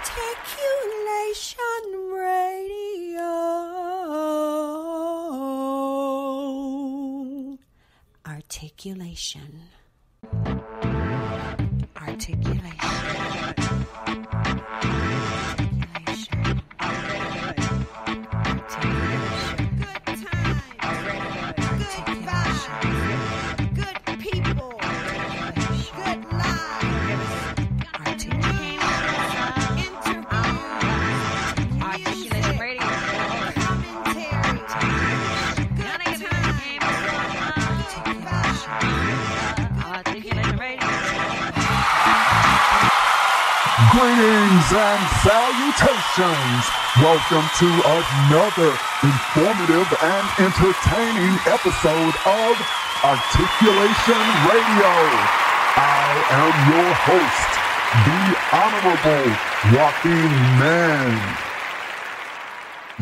Articulation Radio. Articulation. Greetings and salutations. Welcome to another informative and entertaining episode of Articulation Radio. I am your host, the Honorable Joaquin Mann.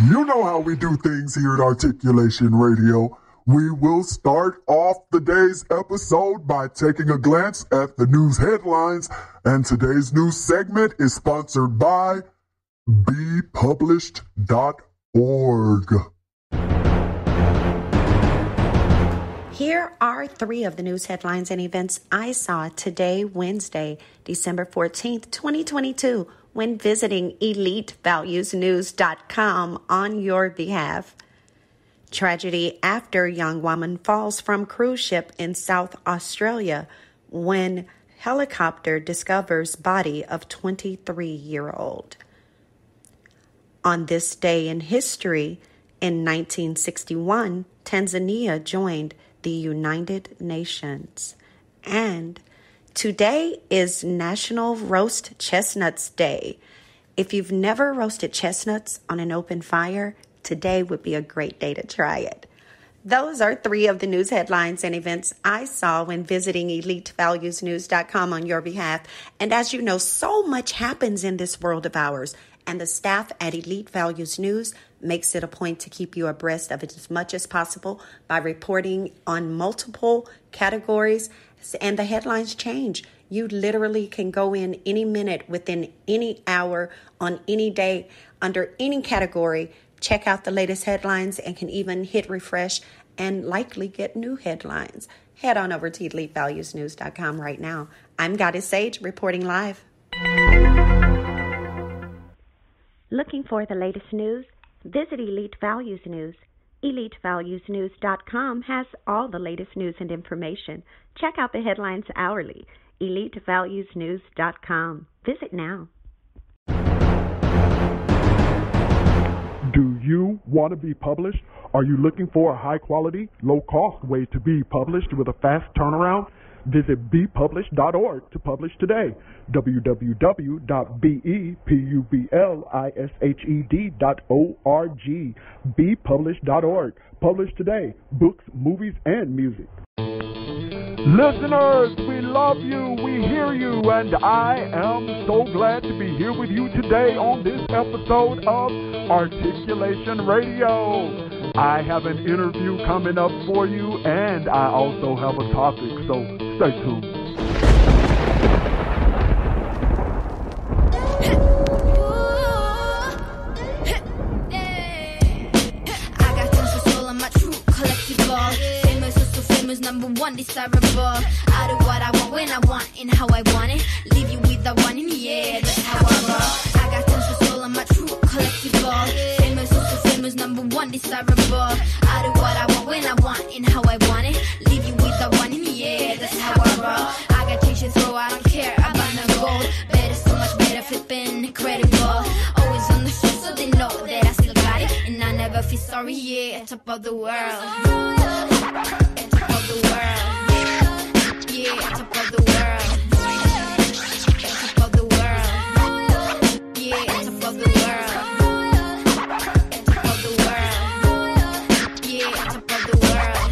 You know how we do things here at Articulation Radio. We will start off the day's episode by taking a glance at the news headlines, and today's news segment is sponsored by kb-keciaboone.org. Here are three of the news headlines and events I saw today, Wednesday, December 14th, 2022, when visiting elitevaluesnews.com on your behalf. Tragedy after young woman falls from cruise ship in South Australia when helicopter discovers body of 23-year-old. On this day in history, in 1961, Tanzania joined the United Nations. And today is National Roast Chestnuts Day. If you've never roasted chestnuts on an open fire, today would be a great day to try it. Those are three of the news headlines and events I saw when visiting elitevaluesnews.com on your behalf. And as you know, so much happens in this world of ours, and the staff at Elite Values News makes it a point to keep you abreast of it as much as possible by reporting on multiple categories, and the headlines change. You literally can go in any minute, within any hour, on any day, under any category, check out the latest headlines, and can even hit refresh and likely get new headlines. Head on over to elitevaluesnews.com right now. I'm Goddess Sage reporting live. Looking for the latest news? Visit Elite Values News. EliteValuesNews.com has all the latest news and information. Check out the headlines hourly. EliteValuesNews.com. Visit now. Do you want to be published? Are you looking for a high-quality, low-cost way to be published with a fast turnaround? Visit bepublished.org to publish today. www.bepublished.org. bepublished.org. Publish today. Books, movies, and music. Listeners, we love you, we hear you, and I am so glad to be here with you today on this episode of Articulation Radio. I have an interview coming up for you, and I also have a topic, so stay tuned. I got tons of soul on my true collectible. Famous, number one, desirable. I do what I want, when I want, and how I want it. Leave you with the one in the air, that's how I roll. I got tons of soul on my true collectible. Famous, number one, desirable. I do what I want, when I want, and how I want it. Leave you with the one in the air, that's how I roll. I got change to throw, I don't care about no gold. Better, so much better, flipping, incredible. Always on the show, so they know that I still got it. And I never feel sorry, yeah, top of the world. Top of the world. Yeah, top of the world. Top of the world. Yeah, top of the world. Top of the world. Yeah, top of the world.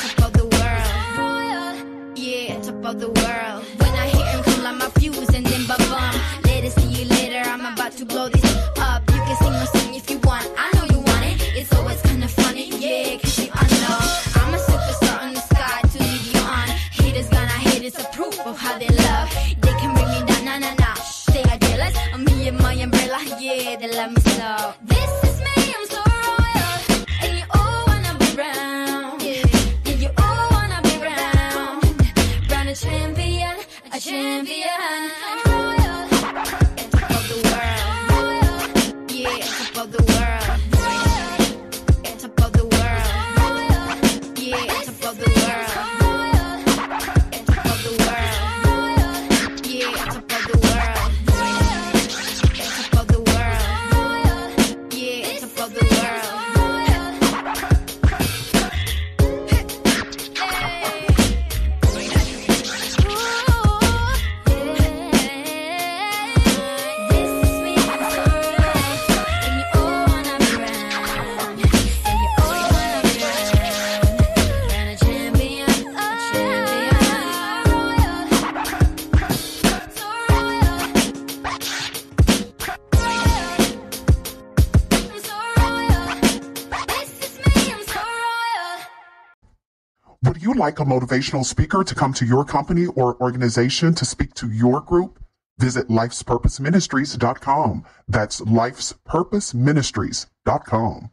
Top of the world. Yeah, top of the world. When I hear him come like my fuse and then ba-bum. Later, see you later, I'm about to blow this up. You can sing my song if you want, I know you want it. It's always kinda funny, yeah, cause you know I'm a superstar on the sky to lead you on. Haters gonna hate, it's a proof of how they love. They can bring me down, nah, nah, nah. Stay agile, champion, a champion. Royal, on top of the world. Royal, yeah, on top of the world. Royal, on top of the world. Royal, yeah, on top of the world. Royal, on top of the world. Royal, yeah, on top of the world. Royal, on top of the world. Royal, yeah, on top of the world. Would you like a motivational speaker to come to your company or organization to speak to your group? Visit lifespurposeministries.com. That's lifespurposeministries.com.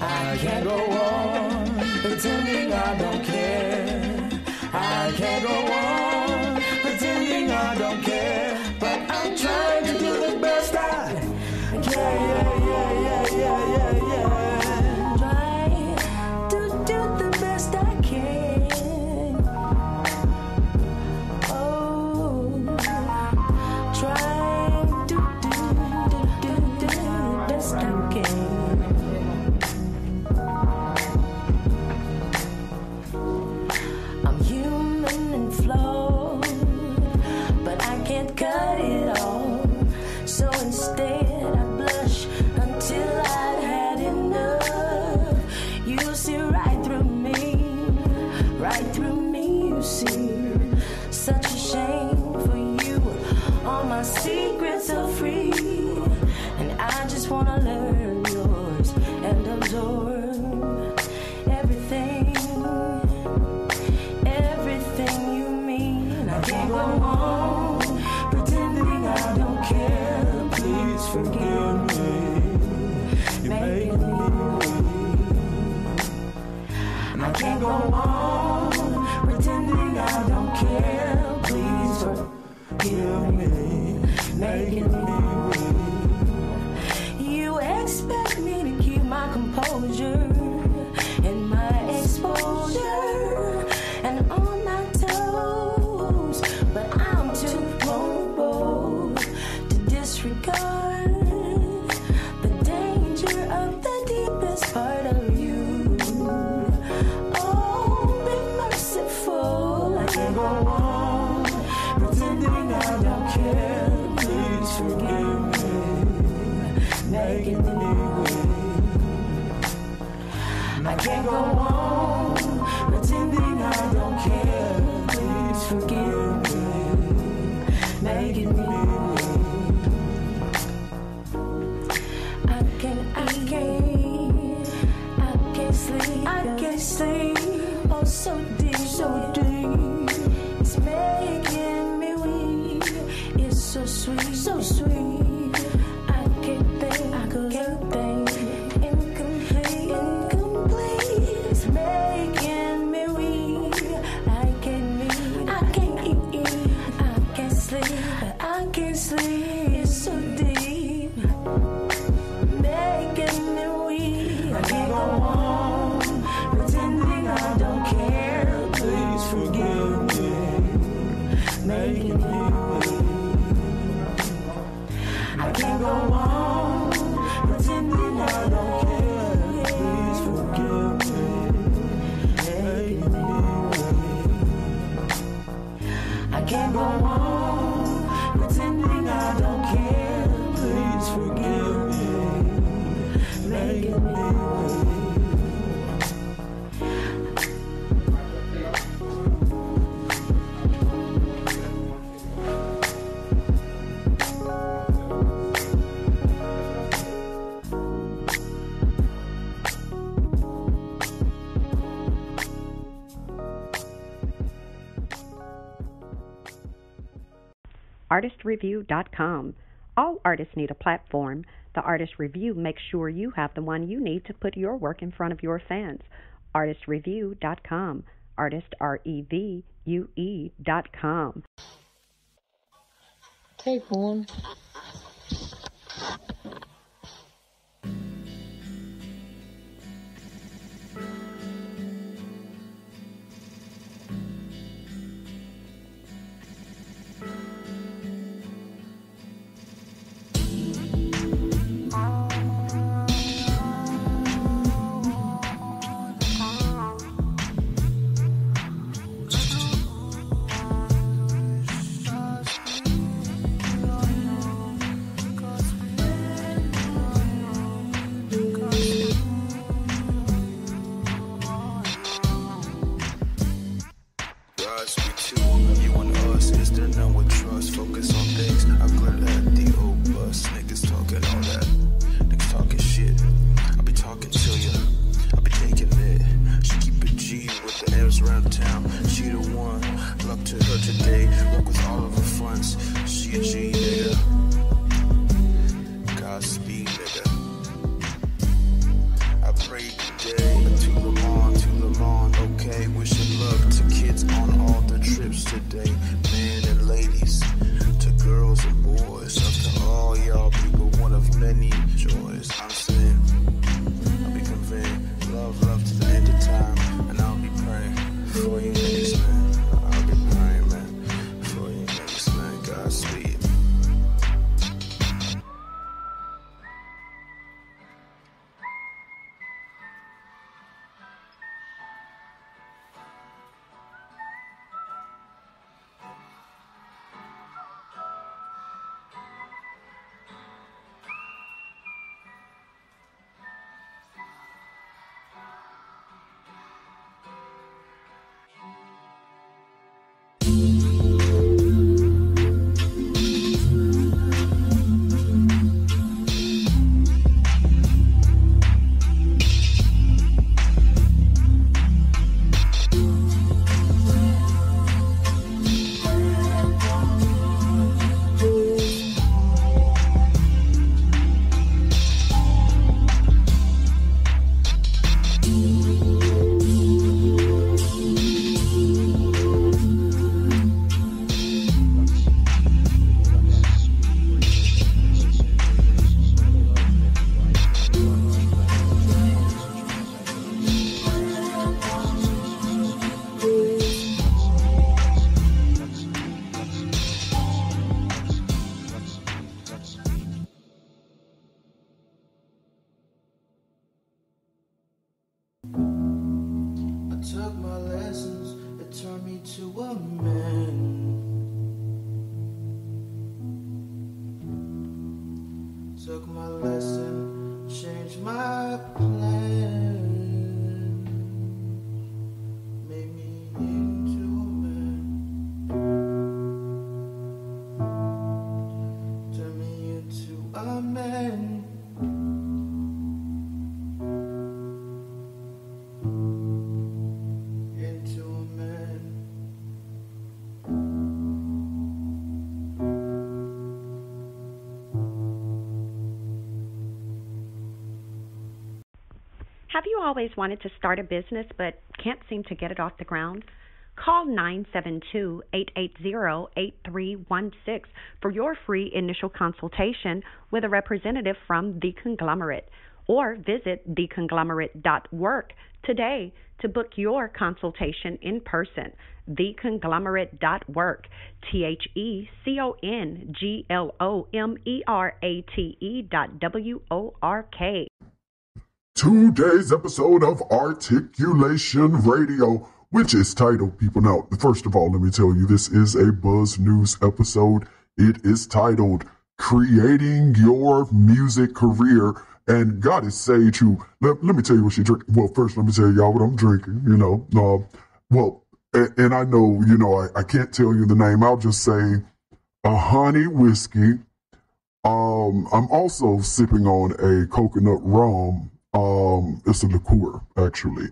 I can't go on pretending I don't care. I can't go on pretending I don't care. But I'm trying to do the best I can. Try to do the best I can. Oh, trying to do the best I can. I'm human and flawed, but I can't cut it all. So instead I blush until I've had enough. You see right through me, you see. Such a shame for you, all my secrets are free. And I just wanna learn yours and absorb everything you mean. I can't go on pretending I don't care. Please forgive me. You're making me weak. And I can't go on pretending I don't care. Please forgive me. Making me weak. You expect me to keep my composure and my exposure and on my toes, but I'm too vulnerable to disregard the danger of the deepest part of you. Oh, be merciful. I can't go on pretending I don't care. Please forgive me. Making me weak. I can't go on pretending I don't care. Please forgive me. Making me weak. I can't sleep. Oh, so deep. It's making me weak. It's so sweet. I can't think. Incomplete. It's making me weak. I can't eat. I can't sleep. I can't sleep. It's so deep. Making me weak. I can't go on pretending I don't care. Please forgive me. Making me weak. I can't go on pretending I don't care. Please forgive me. Making me weak. I can't go on pretending I don't care. Please forgive me. Making me weak. ArtistReview.com. All artists need a platform. The Artist Review makes sure you have the one you need to put your work in front of your fans. ArtistReview.com. Artist, REVUE.com. Take one. Have you always wanted to start a business but can't seem to get it off the ground? Call 972-880-8316 for your free initial consultation with a representative from The Conglomerate, or visit theconglomerate.work today to book your consultation in person. Theconglomerate.work, THECONGLOMERATE.WORK. Today's episode of Articulation Radio, which is titled, people, now, first of all, let me tell you, this is a Buzz News episode. It is titled, Creating Your Music Career. And Goddess Sage, who, let me tell you what she drink. Well, first, let me tell y'all what I'm drinking, and I know, I can't tell you the name. I'll just say a honey whiskey. I'm also sipping on a coconut rum. It's a liqueur, actually.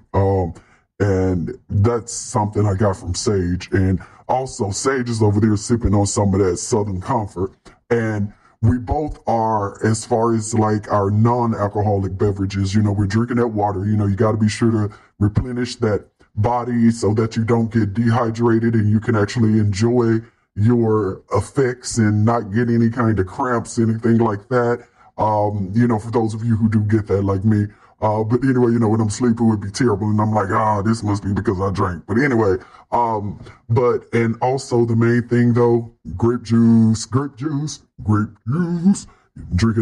And that's something I got from Sage. And also, Sage is over there sipping on some of that Southern Comfort. And we both are, as far as like our non-alcoholic beverages, we're drinking that water. You got to be sure to replenish that body so that you don't get dehydrated and you can actually enjoy your effects and not get any kind of cramps, anything like that. For those of you who do get that like me. But anyway, when I'm sleeping, it would be terrible. And I'm like, this must be because I drank. But anyway, and also the main thing though, grape juice, drinking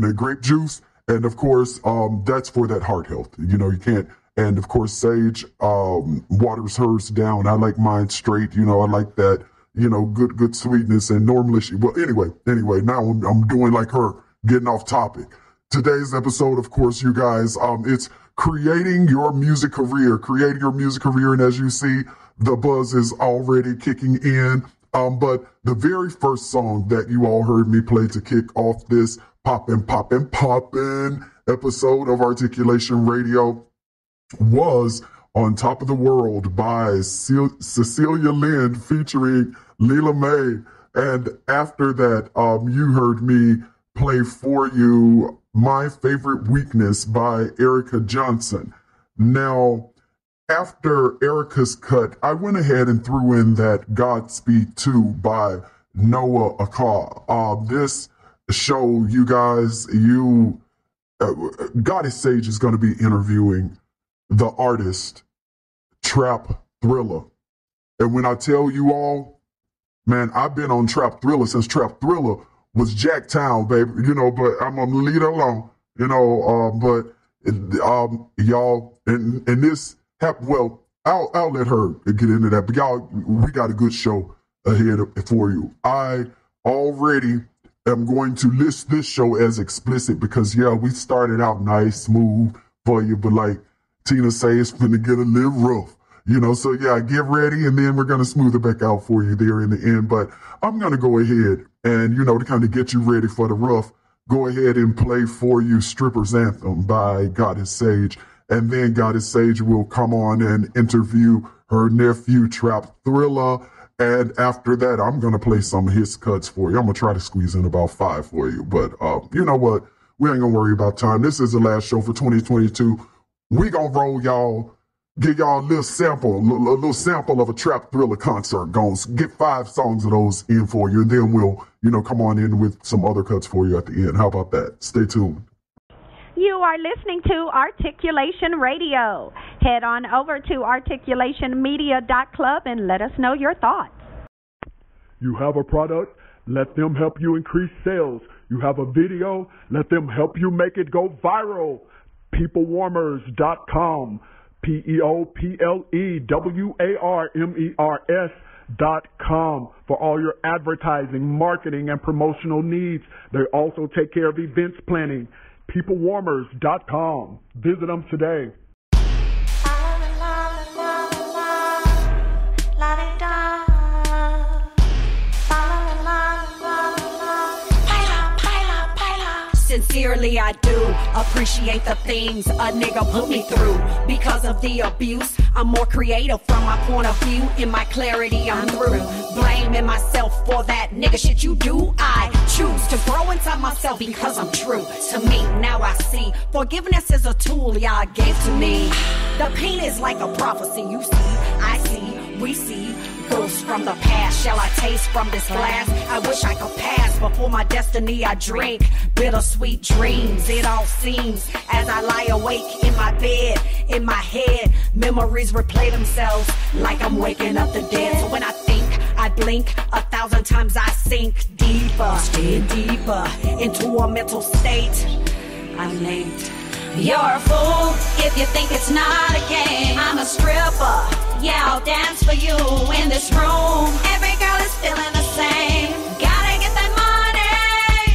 that grape juice. And of course, that's for that heart health. You can't, and of course, sage, waters hers down. I like mine straight. I like that, good sweetness. And normally anyway, now I'm doing like her, getting off topic. Today's episode, of course, you guys, it's creating your music career. And as you see, the buzz is already kicking in. But the very first song that you all heard me play to kick off this poppin' episode of Articulation Radio was On Top of the World by Cecilia Lynn featuring Leela May. And after that, you heard me play for you My Favorite Weakness by Erica Johnson. Now, after Erica's cut, I went ahead and threw in that Godspeed 2 by Noah Akah. This show, you guys, Goddess Sage is going to be interviewing the artist Trap Thrilla. And when I tell you all, man, I've been on Trap Thrilla since Trap Thrilla was Jacktown, baby, but I'm gonna leave it alone, y'all, and this happened, I'll let her get into that, but y'all, we got a good show ahead for you. I already am going to list this show as explicit because, we started out nice, smooth for you, but like Tina say, it's finna get a little rough. So get ready, and then we're going to smooth it back out for you there in the end. But I'm going to go ahead and, to kind of get you ready for the rough, go ahead and play for you Stripper's Anthem by Goddess Sage. And then Goddess Sage will come on and interview her nephew, Trap Thrilla. And after that, I'm going to play some of his cuts for you. I'm going to try to squeeze in about 5 for you. But you know what? We ain't going to worry about time. This is the last show for 2022. We going to roll y'all. Give y'all a little sample of a Trap Thrilla concert. Get 5 songs of those in for you, and then we'll, come on in with some other cuts for you at the end. How about that? Stay tuned. You are listening to Articulation Radio. Head on over to articulationmedia.club and let us know your thoughts. You have a product? Let them help you increase sales. You have a video? Let them help you make it go viral. Peoplewarmers.com. peoplewarmers.com for all your advertising, marketing, and promotional needs. They also take care of events planning. Peoplewarmers.com. Visit them today. Sincerely, I do appreciate the things a nigga put me through. Because of the abuse, I'm more creative from my point of view. In my clarity, I'm through blaming myself for that nigga shit you do. I choose to grow inside myself because I'm true to me. Now I see forgiveness is a tool y'all gave to me. The pain is like a prophecy. You see, I see, we see ghosts from the past. Shall I taste from this glass? I wish I could pass before my destiny I drink. Bittersweet dreams, it all seems as I lie awake in my bed, in my head, memories replay themselves like I'm waking up the dead. So when I think, I blink 1,000 times, I sink deeper, deeper into a mental state. I'm late. You're a fool if you think it's not a game. I'm a stripper, yeah, I'll dance for you in this room. Every girl is feeling the same. Gotta get that money.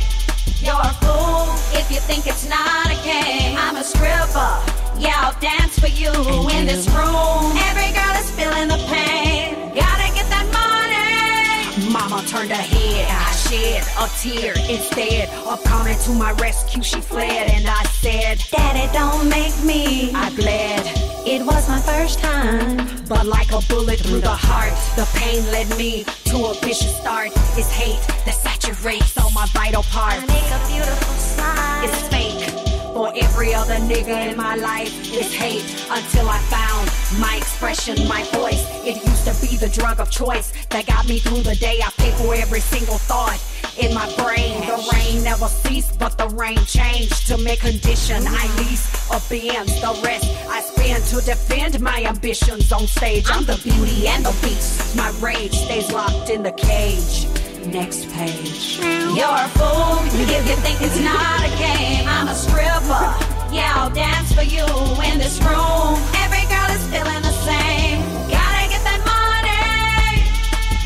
You're a fool if you think it's not a game. I'm a stripper, yeah, I'll dance for you in this room. Every girl is feeling the pain. Gotta get that money. Mama turned her head, I shed shed a tear. Instead of coming to my rescue, she fled, and I said, Daddy, don't make me. I bled. It was my first time. But like a bullet through the heart, the pain led me to a vicious start. It's hate that saturates all my vital parts. I make a beautiful smile. It's fake. For every other nigga in my life, it's hate. Until I found my expression, my voice. It used to be the drug of choice that got me through the day. I pay for every single thought in my brain. The rain never ceased, but the rain changed to make condition. I lease or bends the rest I spend to defend my ambitions on stage. I'm the beauty and the beast. My rage stays locked in the cage. Next page. You're a fool if you think it's not a game. I'm a stripper. Yeah, I'll dance for you in this room. Every girl is feeling the same. Gotta get that money.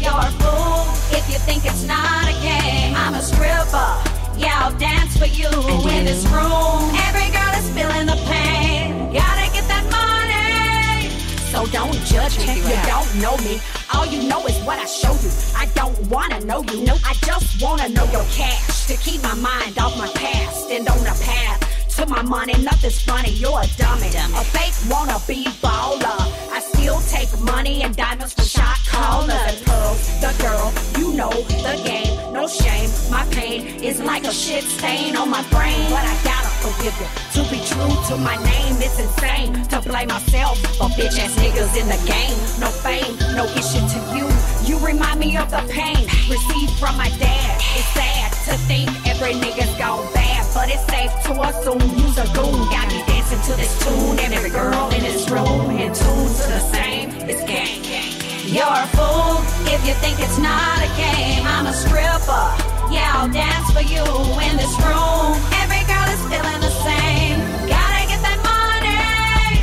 You're a fool if you think it's not a game. I'm a stripper. Yeah, I'll dance for you in this room. Every girl is feeling the pain. Gotta get that money. So don't judge me if you don't know me. All you know is what I show you. I don't wanna know you. No, I just wanna know your cash to keep my mind off my past and on the path to my money. Nothing's funny. You're a dummy. A fake wannabe baller. I still take money and diamonds from shot callers and pearls. The girl, you know the game. No shame. My pain is like a shit stain on my brain, but I gotta forgive you. To be true to my name, it's insane to blame myself for bitch ass niggas in the game. No fame, no issue to you. You remind me of the pain received from my dad. It's sad to think every nigga's gone bad, but it's safe to assume you's a goon. Got me dancing to this tune, and every girl in this room in tune to the same. It's gang, gang. You're a fool if you think it's not a game. I'm a stripper. Yeah, I'll dance for you in this room. Every girl is feeling the same. Gotta get that money.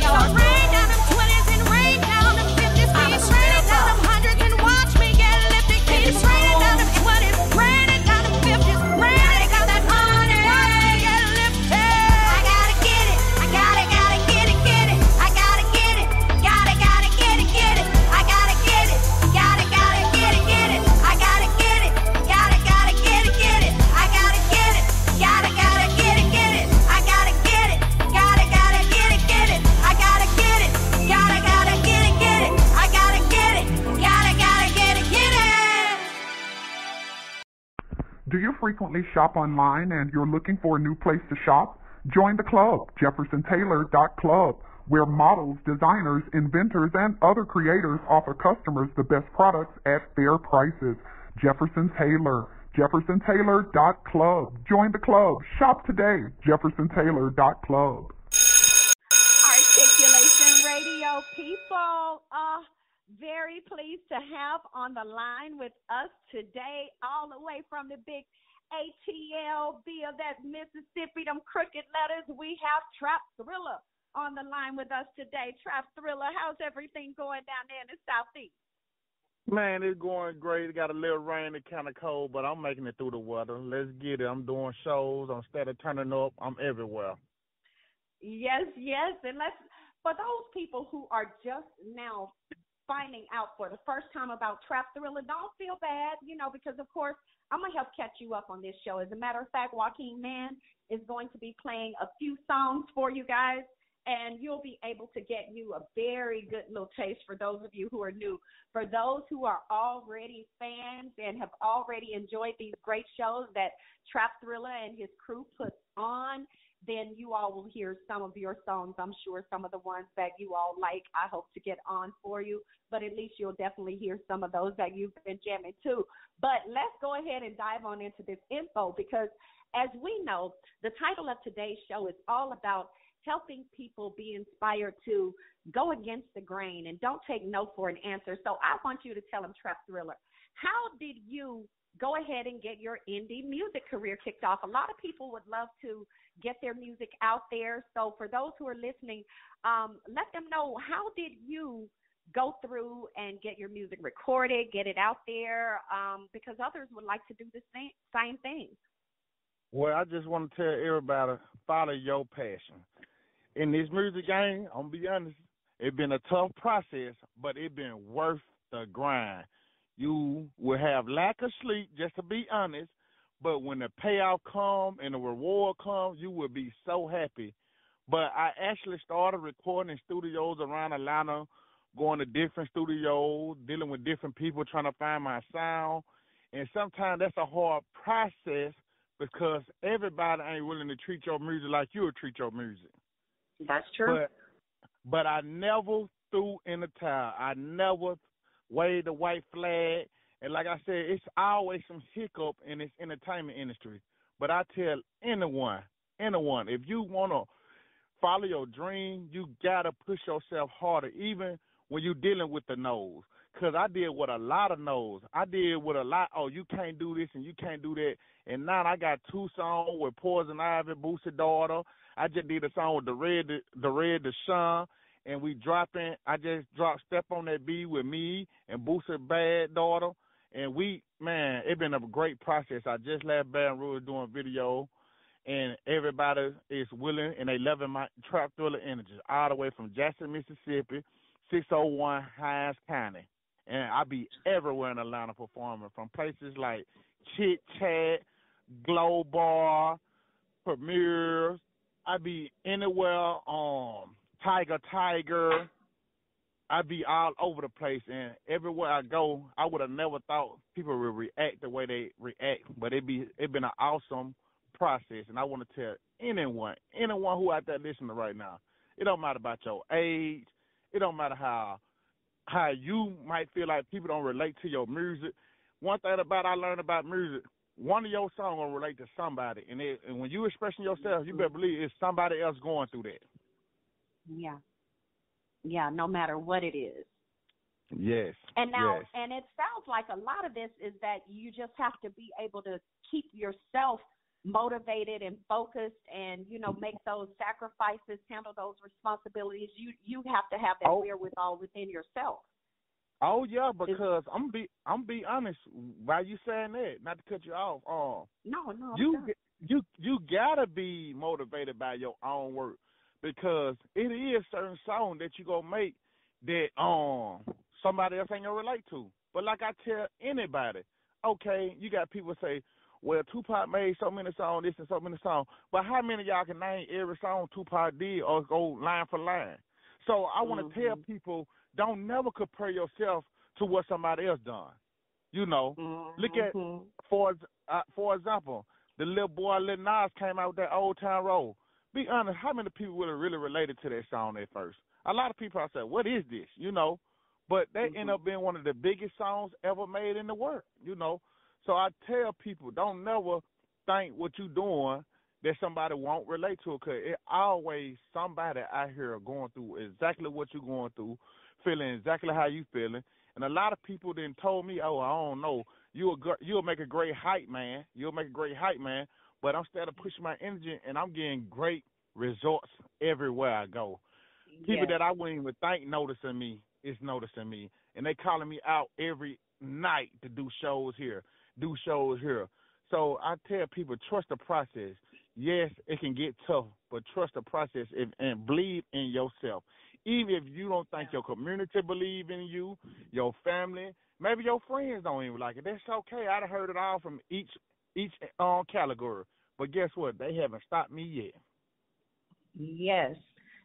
You're a Rain down them 20s and rain down them 50s. I'm a Keep raining down them 100s and watch me get lifted. Keep raining down them 20s, raining down them 50s. Raining down that money. Watch me get lifted. I gotta get it. I gotta get it, get it. I gotta get it. Gotta get it, get it. I gotta get it. Gotta get it, get it. I gotta get it. Gotta get it, get it. I gotta get it. Gotta get it, get it. I gotta get it. Gotta get it, get it. I gotta get it. Gotta get it, get it. I gotta get it. Gotta get it, get it. Do you frequently shop online and you're looking for a new place to shop? Join the club, jeffersontaylor.club, where models, designers, inventors, and other creators offer customers the best products at fair prices. Jefferson Taylor, jeffersontaylor.club. Join the club. Shop today, jeffersontaylor.club. Articulation Radio people, very pleased to have on the line with us today, all the way from the big ATL via that Mississippi, them crooked letters. We have Trap Thrilla on the line with us today. Trap Thrilla, how's everything going down there in the Southeast? Man, it's going great. It got a little rain, it's kind of cold, but I'm making it through the weather. Let's get it. I'm doing shows. I'm steady turning up. I'm everywhere. Yes, and for those people who are just now finding out for the first time about Trap Thrilla, don't feel bad, because of course I'm going to help catch you up on this show. As a matter of fact, Joaquin Mann is going to be playing a few songs for you guys, and you'll be able to get you a very good little taste for those of you who are new. For those who are already fans and have already enjoyed these great shows that Trap Thrilla and his crew put on, then you all will hear some of your songs. I'm sure some of the ones that you all like, I hope to get on for you, but at least you'll definitely hear some of those that you've been jamming too. But let's go ahead and dive on into this info, because as we know, the title of today's show is all about helping people be inspired to go against the grain and don't take no for an answer. So I want you to tell them, Trap Thrilla, how did you go ahead and get your indie music career kicked off? A lot of people would love to get their music out there. So for those who are listening, let them know, how did you go through and get your music recorded, get it out there, because others would like to do the same thing. Well, I just want to tell everybody, follow your passion. In this music game, I'm going to be honest, it's been a tough process, but it's been worth the grind. You will have lack of sleep, just to be honest. But when the payoff comes and the reward comes, you will be so happy. But I actually started recording in studios around Atlanta, going to different studios, dealing with different people, trying to find my sound. And sometimes that's a hard process because everybody ain't willing to treat your music like you would treat your music. That's true. But I never threw in the towel. I never waved the white flag. And like I said, it's always some hiccup in this entertainment industry. But I tell anyone, if you want to follow your dream, you got to push yourself harder, even when you're dealing with the no's. Because I deal with a lot of no's. I deal with a lot, oh, you can't do this and you can't do that. And now I got 2 songs with Poison Ivy, Boosie's daughter. I just did a song with the Red Deshaun. And I just dropped Step on That Beat with me and Boosie's bad daughter. And it's been a great process. I just left Baton Rouge doing video. And everybody is willing, and they loving my Trap Thriller energy, all the way from Jackson, Mississippi, 601 Hines County. And I be everywhere in Atlanta performing, from places like Chit Chat, Glow Bar, Premieres. I be anywhere, Tiger. I be all over the place, and everywhere I go, I would have never thought people would react the way they react. But it been an awesome process, and I want to tell anyone who out there listening right now, it don't matter about your age, it don't matter how you might feel like people don't relate to your music. One thing I learned about music, one of your songs will relate to somebody, and when you expressing yourself, you better believe it's somebody else going through that. Yeah, no matter what it is. Yes. And now, and it sounds like a lot of this is that you just have to be able to keep yourself motivated and focused, and make those sacrifices, handle those responsibilities. You have to have that wherewithal within yourself. Oh yeah, because I'm be honest. Why you saying that? Not to cut you off. No. You gotta be motivated by your own work, because it is certain song that you gonna make that somebody else ain't gonna relate to. But like I tell anybody, okay, you got people say, well, Tupac made so many songs, this and so many songs, but how many of y'all can name every song Tupac did or go line for line? So I want to tell people, don't never compare yourself to what somebody else done. Look at, for example, the little boy Lil Nas came out with that Old Town Road. Be honest, how many people would have really related to that song at first? A lot of people I said, what is this? But they end up being one of the biggest songs ever made in the world, So I tell people, don't never think what you're doing that somebody won't relate to it, because it always somebody out here going through exactly what you're going through, feeling exactly how you feeling. And a lot of people then told me, oh, I don't know, you'll make a great hype man. You'll make a great hype man. But I'm still pushing my energy, and I'm getting great results everywhere I go. People that I wouldn't even think noticing me is noticing me. And they calling me out every night to do shows here. So I tell people, trust the process. Yes, it can get tough, but trust the process and believe in yourself. Even if you don't think your community believe in you, your family, maybe your friends don't even like it. That's okay. I've heard it all from each category. But guess what? They haven't stopped me yet.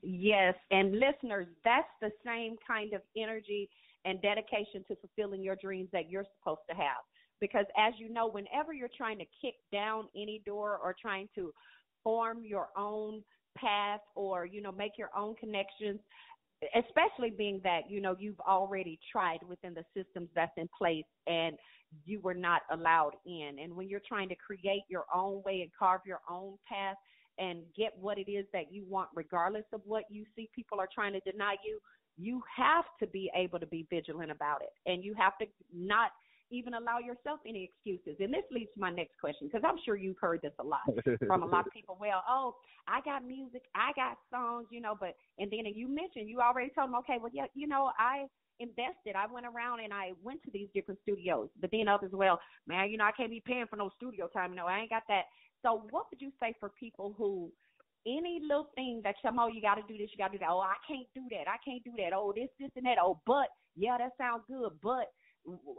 Yes. And listeners, that's the same kind of energy and dedication to fulfilling your dreams that you're supposed to have. Because as you know, whenever you're trying to kick down any door or trying to form your own path or, make your own connections, especially being that, you've already tried within the systems that's in place and you were not allowed in. And when you're trying to create your own way and carve your own path and get what it is that you want, regardless of what you see people are trying to deny you, you have to be able to be vigilant about it. And you have to not even allow yourself any excuses. And this leads to my next question, because I'm sure you've heard this a lot from a lot of people. Well, I got music, I got songs, but, and then you mentioned, you already told them, okay, well, yeah, I invested. I went around and I went to these different studios. But then others, well, man, I can't be paying for no studio time. I ain't got that. So what would you say for people who, any little thing that you got to do this, you got to do that. Oh, I can't do that. Oh, this and that. Oh, but, yeah, that sounds good. But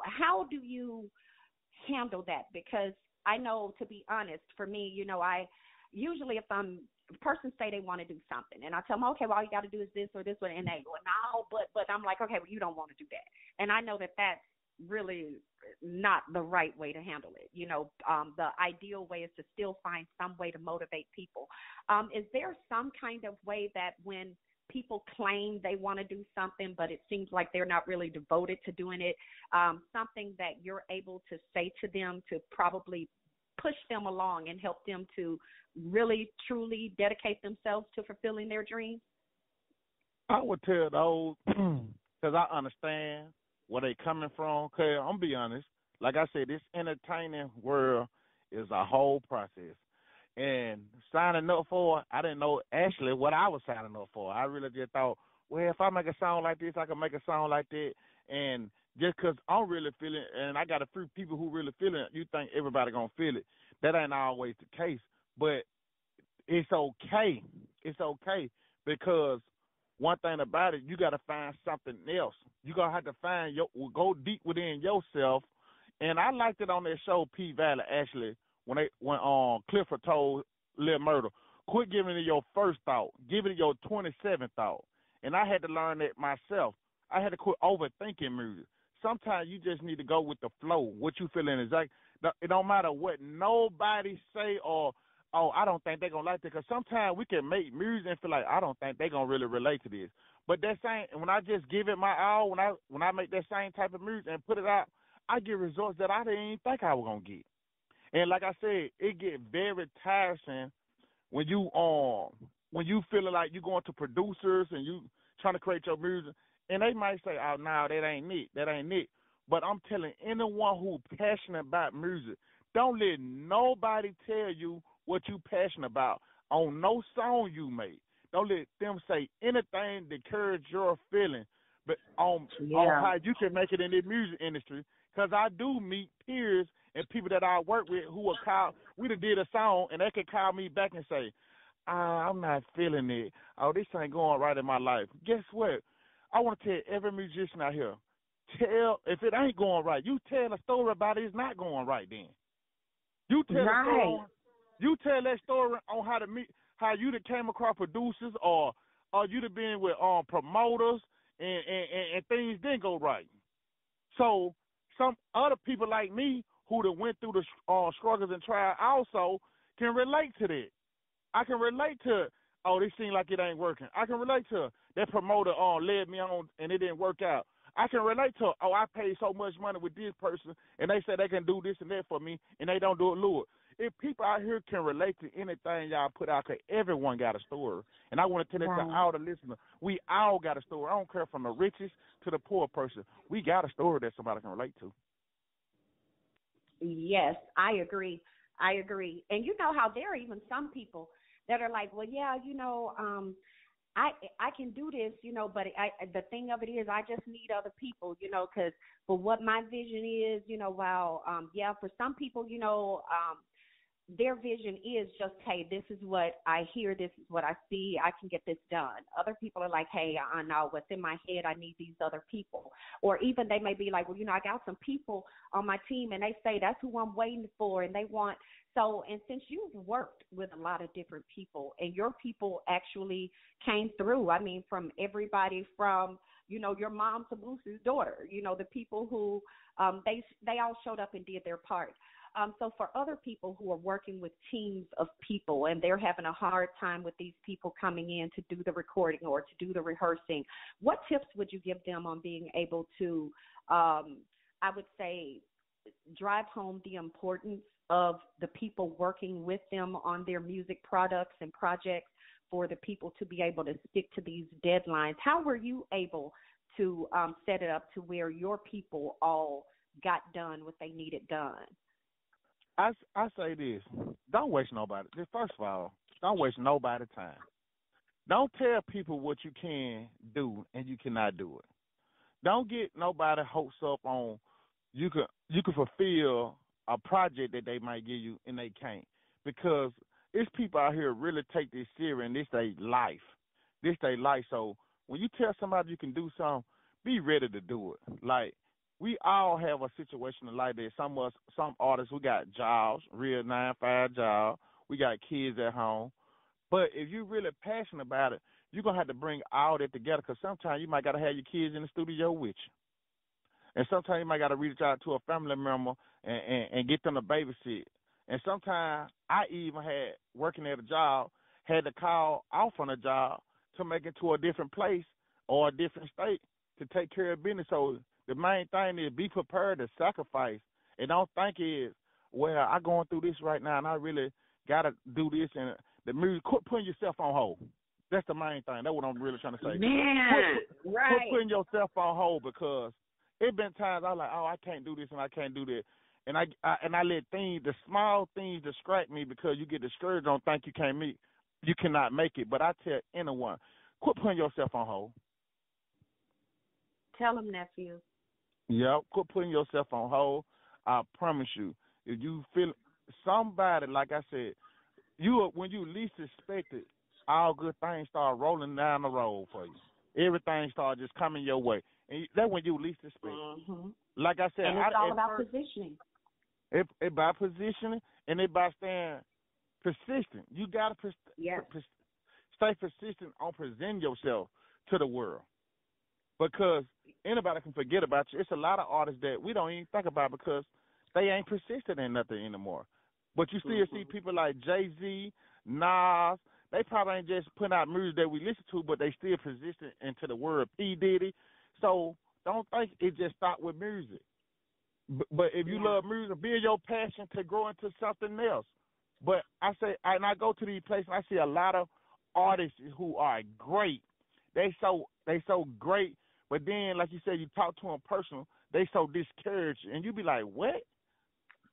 how do you handle that? Because I know, to be honest, for me, I usually if person say they want to do something, and I tell them, okay, well, all you got to do is this or this one, and they go, no, but I'm like, okay, well, you don't want to do that, and I know that that's really not the right way to handle it. The ideal way is to still find some way to motivate people. Is there some kind of way that when people claim they want to do something, but it seems like they're not really devoted to doing it, something that you're able to say to them to probably push them along and help them to really, truly dedicate themselves to fulfilling their dreams? I would tell those, because I understand where they coming from. Because I'm be honest, like I said, this entertaining world is a whole process. And signing up for it, I didn't know actually what I was signing up for. I really just thought, well, if I make a song like this, I can make a song like that. And just because I'm really feeling, and I got a few people who really feeling it, you think everybody going to feel it. That ain't always the case. But it's okay. It's okay because one thing about it, you got to find something else. You going to have to go deep within yourself. And I liked it on that show, P Valley, actually, when Clifford told Lil Murder, quit giving it your first thought, give it your 27th thought. And I had to learn that myself. I had to quit overthinking music. Sometimes you just need to go with the flow, what you feeling is like. It don't matter what nobody say or, oh, I don't think they're going to like it. Because sometimes we can make music and feel like, I don't think they're going to really relate to this. But that same, when I just give it my all, when I make that same type of music and put it out, I get results that I didn't even think I was going to get. And like I said, it get very tiresome when you feeling like you going to producers and you trying to create your music, and they might say, oh, no, that ain't it. But I'm telling anyone who's passionate about music, don't let nobody tell you what you passionate about on no song you make. Don't let them say anything to encourage your feeling, but on how you can make it in the music industry. Because I do meet peers and people that I work with who will call, we done did a song, and they can call me back and say, I'm not feeling it. Oh, this ain't going right in my life. Guess what? I want to tell every musician out here, if it ain't going right, you tell a story about it, it's not going right then. You tell a story, you tell that story on how you done came across producers or you done been with promoters and things didn't go right. So some other people like me who done went through the struggles and trials also can relate to that. I can relate to, this seems like it ain't working. I can relate to that promoter led me on and it didn't work out. I can relate to, I paid so much money with this person and they say they can do this and that for me and they don't do it, Lord. If people out here can relate to anything y'all put out, because everyone got a story. And I want to tell it to all the listeners. We all got a story. I don't care from the richest to the poor person. We got a story that somebody can relate to. Yes, I agree. And you know how there are even some people that are like, well, yeah, I can do this, but the thing of it is I just need other people, because for what my vision is, for some people, their vision is just, hey, this is what I hear, this is what I see, I can get this done. Other people are like, hey, I know what's in my head, I need these other people. Or even they may be like, well, I got some people on my team and they say that's who I'm waiting for and they want. So, and since you've worked with a lot of different people and your people actually came through, I mean, from everybody from, your mom to Bruce's daughter, the people who they all showed up and did their part. So for other people who are working with teams of people and they're having a hard time with these people coming in to do the recording or to do the rehearsing, what tips would you give them on being able to, I would say, drive home the importance of the people working with them on their music products and projects for the people to be able to stick to these deadlines? How were you able to set it up to where your people all got done what they needed done? I say this, don't waste nobody. First of all, don't waste nobody's time. Don't tell people what you can do and you cannot do it. Don't get nobody hopes up on you can fulfill a project that they might give you and they can't. Because it's people out here really take this serious and this their life. This their life. So when you tell somebody you can do something, be ready to do it. Like we all have a situation like that. Some artists, we got jobs, real 9-5 job. We got kids at home. But if you're really passionate about it, you're going to have to bring all that together because sometimes you might got to have your kids in the studio with you. And sometimes you might got to reach out to a family member and get them to babysit. And sometimes I even had, working at a job, had to call off on a job to make it to a different place or a different state to take care of business. So the main thing is be prepared to sacrifice. And don't think is, well, I'm going through this right now and I really got to do this. And the music, quit putting yourself on hold. That's the main thing. That's what I'm really trying to say. Man, quit putting yourself on hold because it's been times I like, oh, I can't do this and I can't do that. And I let the small things distract me because you get discouraged on think you cannot make it. But I tell anyone, quit putting yourself on hold. Tell them, nephew. Yep, quit putting yourself on hold. I promise you, if you feel somebody, like I said, when you least expect it, all good things start rolling down the road for you. Everything starts just coming your way. And that's when you least expect it. Mm-hmm. Like I said, and it's all about positioning. It by positioning and it by staying persistent. You got to stay persistent on presenting yourself to the world. Because anybody can forget about you. It's a lot of artists that we don't even think about because they ain't persistent in nothing anymore. But you still see people like Jay-Z, Nas. They probably ain't just putting out music that we listen to, but they still persistent into the world. P. Diddy. So don't think it just stopped with music. But if you love music, build your passion to grow into something else. But I go to these places and I see a lot of artists who are great. They so great, but then like you said, you talk to them personal, they so discouraged, and you be like, what?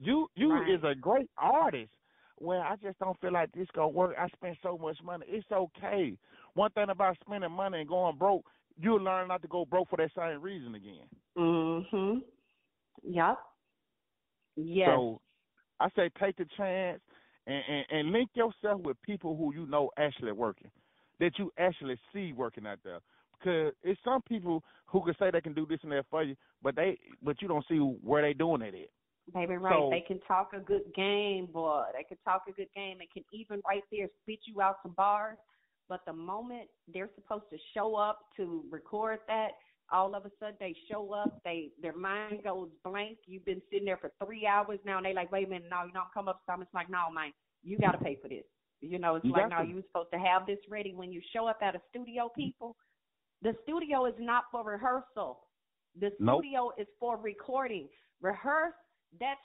You is a great artist. Well, I just don't feel like this gonna work. I spent so much money. It's okay. One thing about spending money and going broke, you'll learn not to go broke for that same reason again. Mhm. Yep. Yes. So I say take the chance and link yourself with people who you know actually working, that you actually see working out there. Because it's some people who can say they can do this and that for you, but you don't see where they doing it at. Baby, right. So, they can talk a good game, boy. They can talk a good game. They can even right there spit you out some bars. But the moment they're supposed to show up to record that, all of a sudden they show up, their mind goes blank. You've been sitting there for 3 hours now, and they like, wait a minute, no, you don't come up with something. It's like, no, man, you got to pay for this. You know, it's like, no, you were supposed to have this ready when you show up at a studio, people. The studio is not for rehearsal. The studio is for recording. Rehearse, that's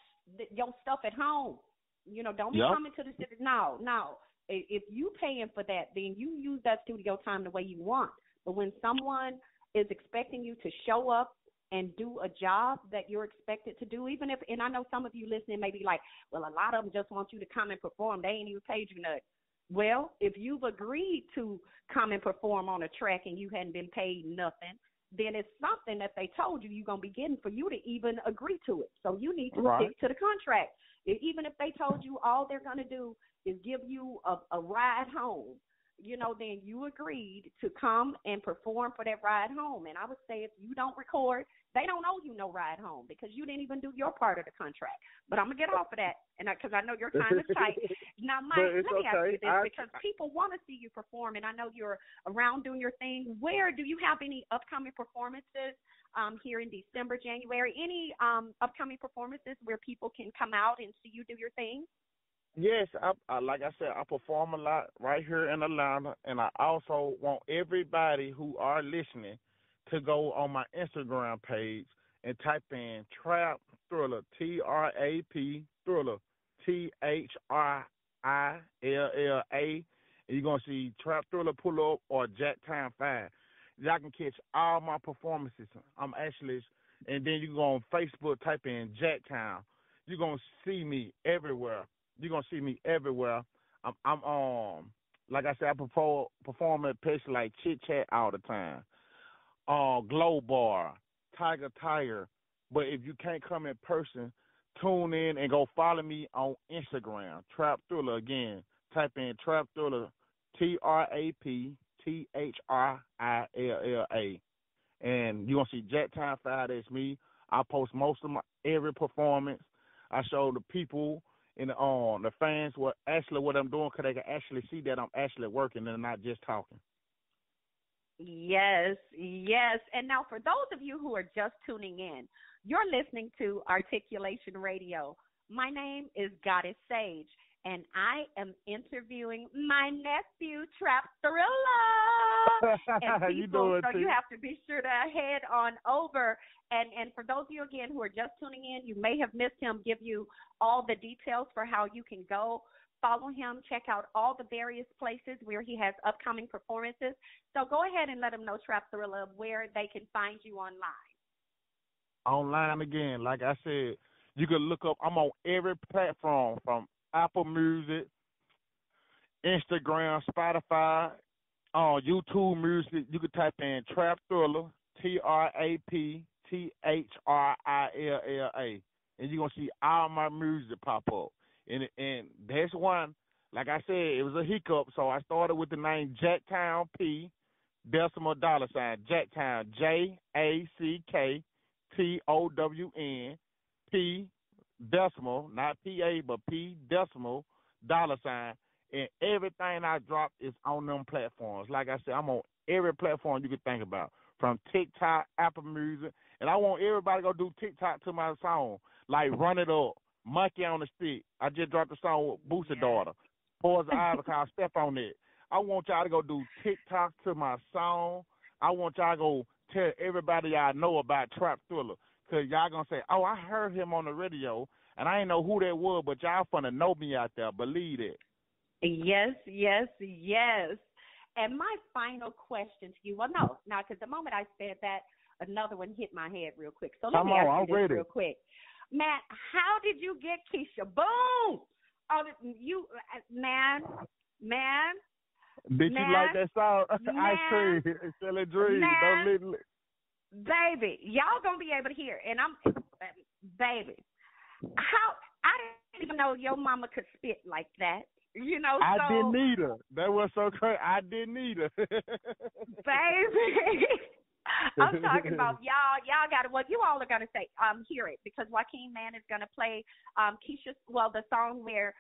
your stuff at home. You know, don't be coming to the studio. No. If you paying for that, then you use that studio time the way you want. But when someone is expecting you to show up and do a job that you're expected to do, even if, and I know some of you listening may be like, well, a lot of them just want you to come and perform. They ain't even paid you nothing. Well, if you've agreed to come and perform on a track and you hadn't been paid nothing, then it's something that they told you you're going to be getting for you to even agree to it. So you need to stick to the contract. Even if they told you all they're going to do is give you a ride home, you know, then you agreed to come and perform for that ride home. And I would say if you don't record, they don't owe you no ride home because you didn't even do your part of the contract. But I'm going to get off of that because I know your time is tight. Now, Mike, let me ask you this because people want to see you perform, and I know you're around doing your thing. Where do you have any upcoming performances here in December, January? Any upcoming performances where people can come out and see you do your thing? Yes, I like I said, I perform a lot right here in Atlanta, and I also want everybody who are listening to go on my Instagram page and type in Trap Thrilla, T-R-A-P Thrilla, T-H-R-I-L-L-A, and you're going to see Trap Thrilla Pull Up or Jack Time 5. Y'all can catch all my performances. I'm actually, and then you can go on Facebook, type in Jack Town. You're going to see me everywhere. You're going to see me everywhere. I'm like I said, I perform at places like Chit Chat all the time. Glow Bar, Tiger Tire. But if you can't come in person, tune in and go follow me on Instagram. Trap Thrilla again. Type in Trap Thrilla, T-R-A-P-T-H-R-I-L-L-A. And you're going to see Jack Time 5, that's me. I post most of my every performance. I show the people and the fans what I'm doing, because they can actually see that I'm actually working and not just talking. Yes, yes. And now for those of you who are just tuning in, you're listening to Articulation Radio. My name is Goddess Sage, and I am interviewing my nephew, Trap Thrilla. And You people, doing, so T? you have to be sure to head on over. And for those of you, again, who are just tuning in, you may have missed him give you all the details for how you can go. Follow him, check out all the various places where he has upcoming performances. So go ahead and let him know, Trap Thrilla, where they can find you online. Online again, like I said, you can look up. I'm on every platform from Apple Music, Instagram, Spotify, YouTube Music. You can type in Trap Thrilla, TrapThrilla, and you're gonna see all my music pop up. And that's one. Like I said, it was a hiccup, so I started with the name Jacktown P decimal $, Jacktown JACKTOWN P decimal, not PA, but P decimal $, and everything I drop is on them platforms. Like I said, I'm on every platform you could think about, from TikTok, Apple Music, and I want everybody to go do TikTok to my song, like Run It Up, Monkey on the Stick. I just dropped a song with Boosie's daughter, Poison Ivy, I'll Step on It. I want y'all to go do TikTok to my song. I want y'all to go tell everybody y'all know about Trap Thrilla, because y'all going to say, oh, I heard him on the radio, and I ain't know who that was, but y'all finna know me out there. Believe it. Yes, yes, yes. And my final question to you, well, no, now, because the moment I said that, another one hit my head real quick. So let me ask you this real quick. Matt, how did you get Keciaboone? Oh, you, man. Did you like that song? Ice Cream, Selling Dreams. Baby, y'all gonna be able to hear. And baby, how, I didn't even know your mama could spit like that. You know, I didn't either. That was so crazy. I didn't either. Baby. I'm talking about y'all got it. Well, you all are gonna say hear it, because Joaquin Man is gonna play the song where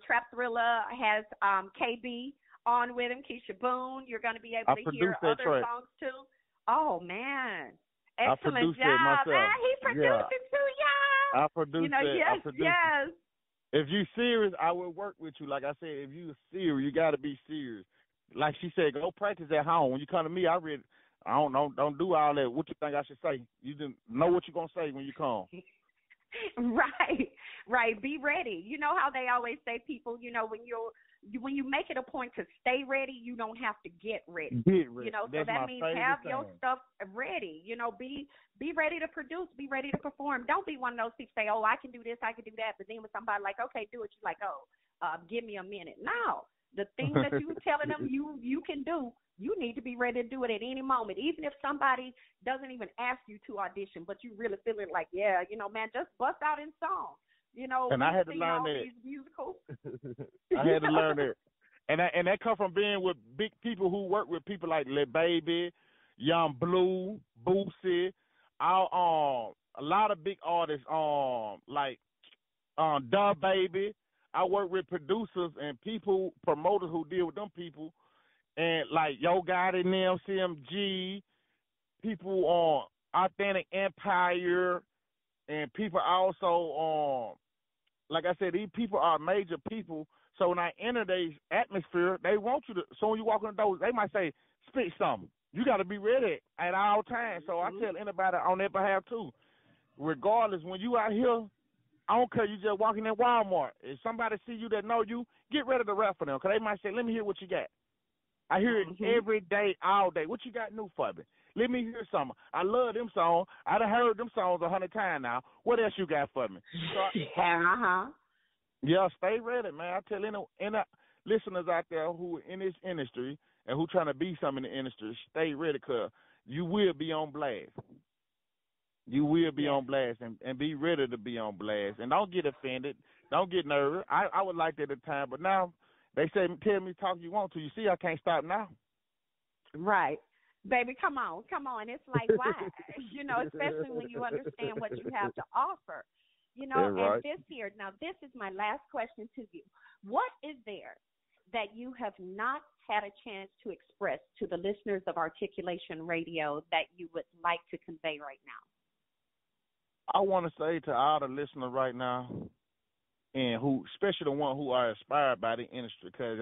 Trap Thrilla has KB on with him, Keciaboone. You're gonna be able to hear other songs too. Oh man. Excellent job. Man, he produced it too, y'all. I produced it. Yes. If you serious, I will work with you. Like I said, if you serious, you got to be serious. Like she said, go practice at home. When you come to me, I don't do all that. What you think I should say? You just know what you're gonna say when you come. Right. Be ready. You know how they always say, people, you know, when you make it a point to stay ready, you don't have to get ready. You know, so that means have your stuff ready. You know, be ready to produce, be ready to perform. Don't be one of those people say, oh, I can do this, I can do that, but then when somebody like, okay, do it, you're like, oh, give me a minute. No, the thing that you telling them you can do, you need to be ready to do it at any moment, even if somebody doesn't even ask you to audition, but you really feel it like, yeah, you know, man, just bust out in song. You know, and I had to learn that. These musicals. I had to learn that, and that come from being with big people who work with people like Lil Baby, Young Blue, Boosie, a lot of big artists, like Da Baby. I work with producers and people, promoters who deal with them people, and like Yo Gotti and them, CMG, people on Authentic Empire, and people also like I said, these people are major people. So when I enter their atmosphere, they want you to. So when you walk in the door, they might say, "Spit something." You got to be ready at all times. So I tell anybody on their behalf too. Regardless, when you out here, I don't care. You just walking in Walmart. If somebody see you that know you, get ready to rap for them, because they might say, "Let me hear what you got." I hear it every day, all day. What you got new for me? Let me hear something. I love them songs. I done heard them songs 100 times now. What else you got for me? So yeah, stay ready, man. I tell any listeners out there who are in this industry and who trying to be something in the industry, stay ready, because you will be on blast. You will be on blast, and be ready to be on blast. And don't get offended. Don't get nervous. I was like that at the time, but now they say, tell me talk you want to. You see, I can't stop now. Right. Baby, come on. It's like, why? Especially when you understand what you have to offer. Right. And this is my last question to you. What is there that you have not had a chance to express to the listeners of Articulation Radio that you would like to convey right now? I want to say to all the listeners right now, and who, especially the one who are inspired by the industry, because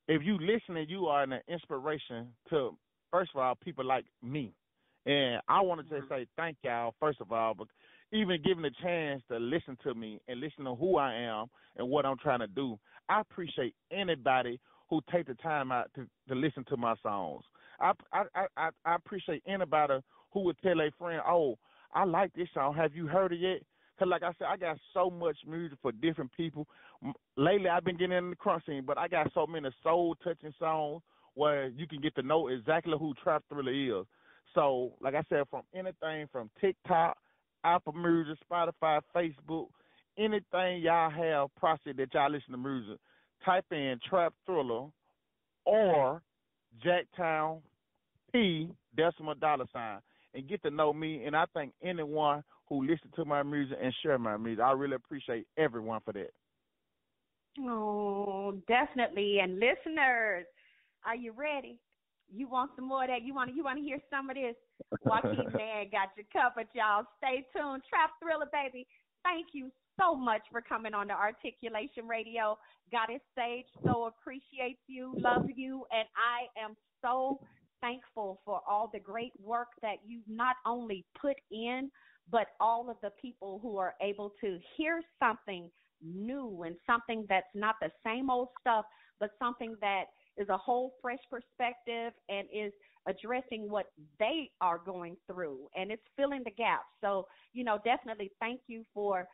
if you listening, you are an inspiration to, first of all, people like me. And I want to just say thank y'all, first of all, but even giving the chance to listen to me and listen to who I am and what I'm trying to do. I appreciate anybody who take the time out to listen to my songs. I appreciate anybody who would tell a friend, oh, I like this song. Have you heard it yet? Because like I said, I got so much music for different people. Lately, I've been getting in the crunk scene, but I got so many soul-touching songs where you can get to know exactly who Trap Thriller is. So, like I said, from anything from TikTok, Apple Music, Spotify, Facebook, anything y'all have processed that y'all listen to music, type in Trap Thriller or Jacktown P $$ and get to know me. And I thank anyone who listens to my music and share my music. I really appreciate everyone for that. Oh, definitely. And listeners, are you ready? You want some more of that? You want to hear some of this? Joaquin Man got you covered, y'all. Stay tuned. Trap Thriller, baby. Thank you so much for coming on the Articulation Radio. Goddess Sage so appreciates you, love you, and I am so thankful for all the great work that you not only put in, but all of the people who are able to hear something new and something that's not the same old stuff, but something that is a whole fresh perspective and is addressing what they are going through, and it's filling the gaps. So, definitely thank you for,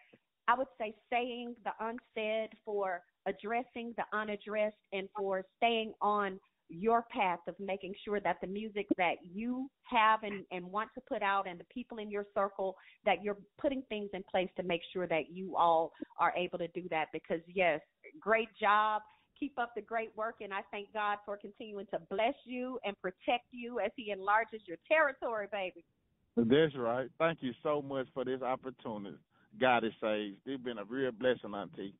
I would say, saying the unsaid, for addressing the unaddressed, and for staying on your path of making sure that the music that you have and want to put out, and the people in your circle, that you're putting things in place to make sure that you all are able to do that. Because, yes, great job. Keep up the great work, and I thank God for continuing to bless you and protect you as he enlarges your territory, baby. That's right. Thank you so much for this opportunity. God is saved. It's been a real blessing, Auntie.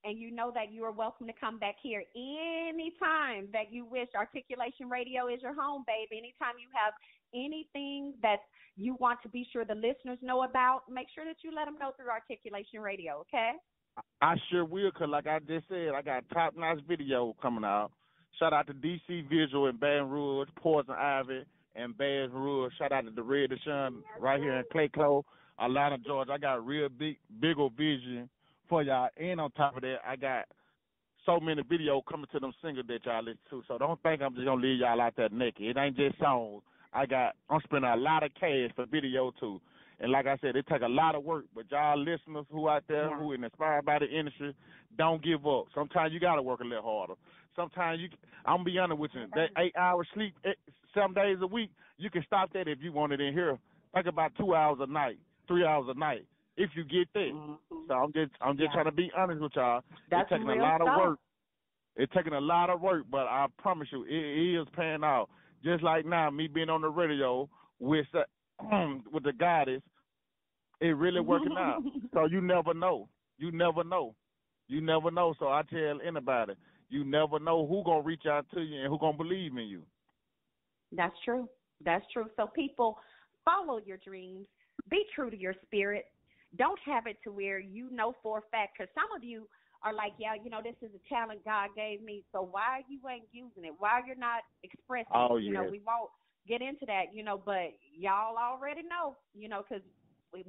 And you know that you are welcome to come back here anytime that you wish. Articulation Radio is your home, baby. Anytime you have anything that you want to be sure the listeners know about, make sure that you let them know through Articulation Radio, okay? I sure will, because like I just said, I got top-notch video coming out. Shout out to DC Visual in Baton Rouge, Poison Ivy and Baton Rouge. Shout out to the Red Deshaun right here in Clay Clove, Atlanta, Georgia. I got real big old vision for y'all. And on top of that, I got so many videos coming to them singles that y'all listen to. So don't think I'm just going to leave y'all out there naked. It ain't just songs. I'm spending a lot of cash for video, too. And like I said, it take a lot of work, but y'all listeners who out there who are inspired by the industry, don't give up. Sometimes you got to work a little harder. Sometimes I'm going to be honest with you, that 8 hours sleep 7 days a week, you can stop that if you want it in here. Think about 2 hours a night, 3 hours a night, if you get that. Mm-hmm. So I'm just trying to be honest with y'all. That's it's taking a lot of work. It's taking a lot of work, but I promise you, it is paying out. Just like now, me being on the radio with the goddess, it really working out. So you never know. You never know. So I tell anybody, you never know who gonna reach out to you and who gonna believe in you. That's true. So people, follow your dreams. Be true to your spirit. Don't have it to where you know for a fact, because some of you are like, yeah, this is a talent God gave me, so why you ain't using it? Why you're not expressing it? Oh, yeah. We won't get into that, but y'all already know, because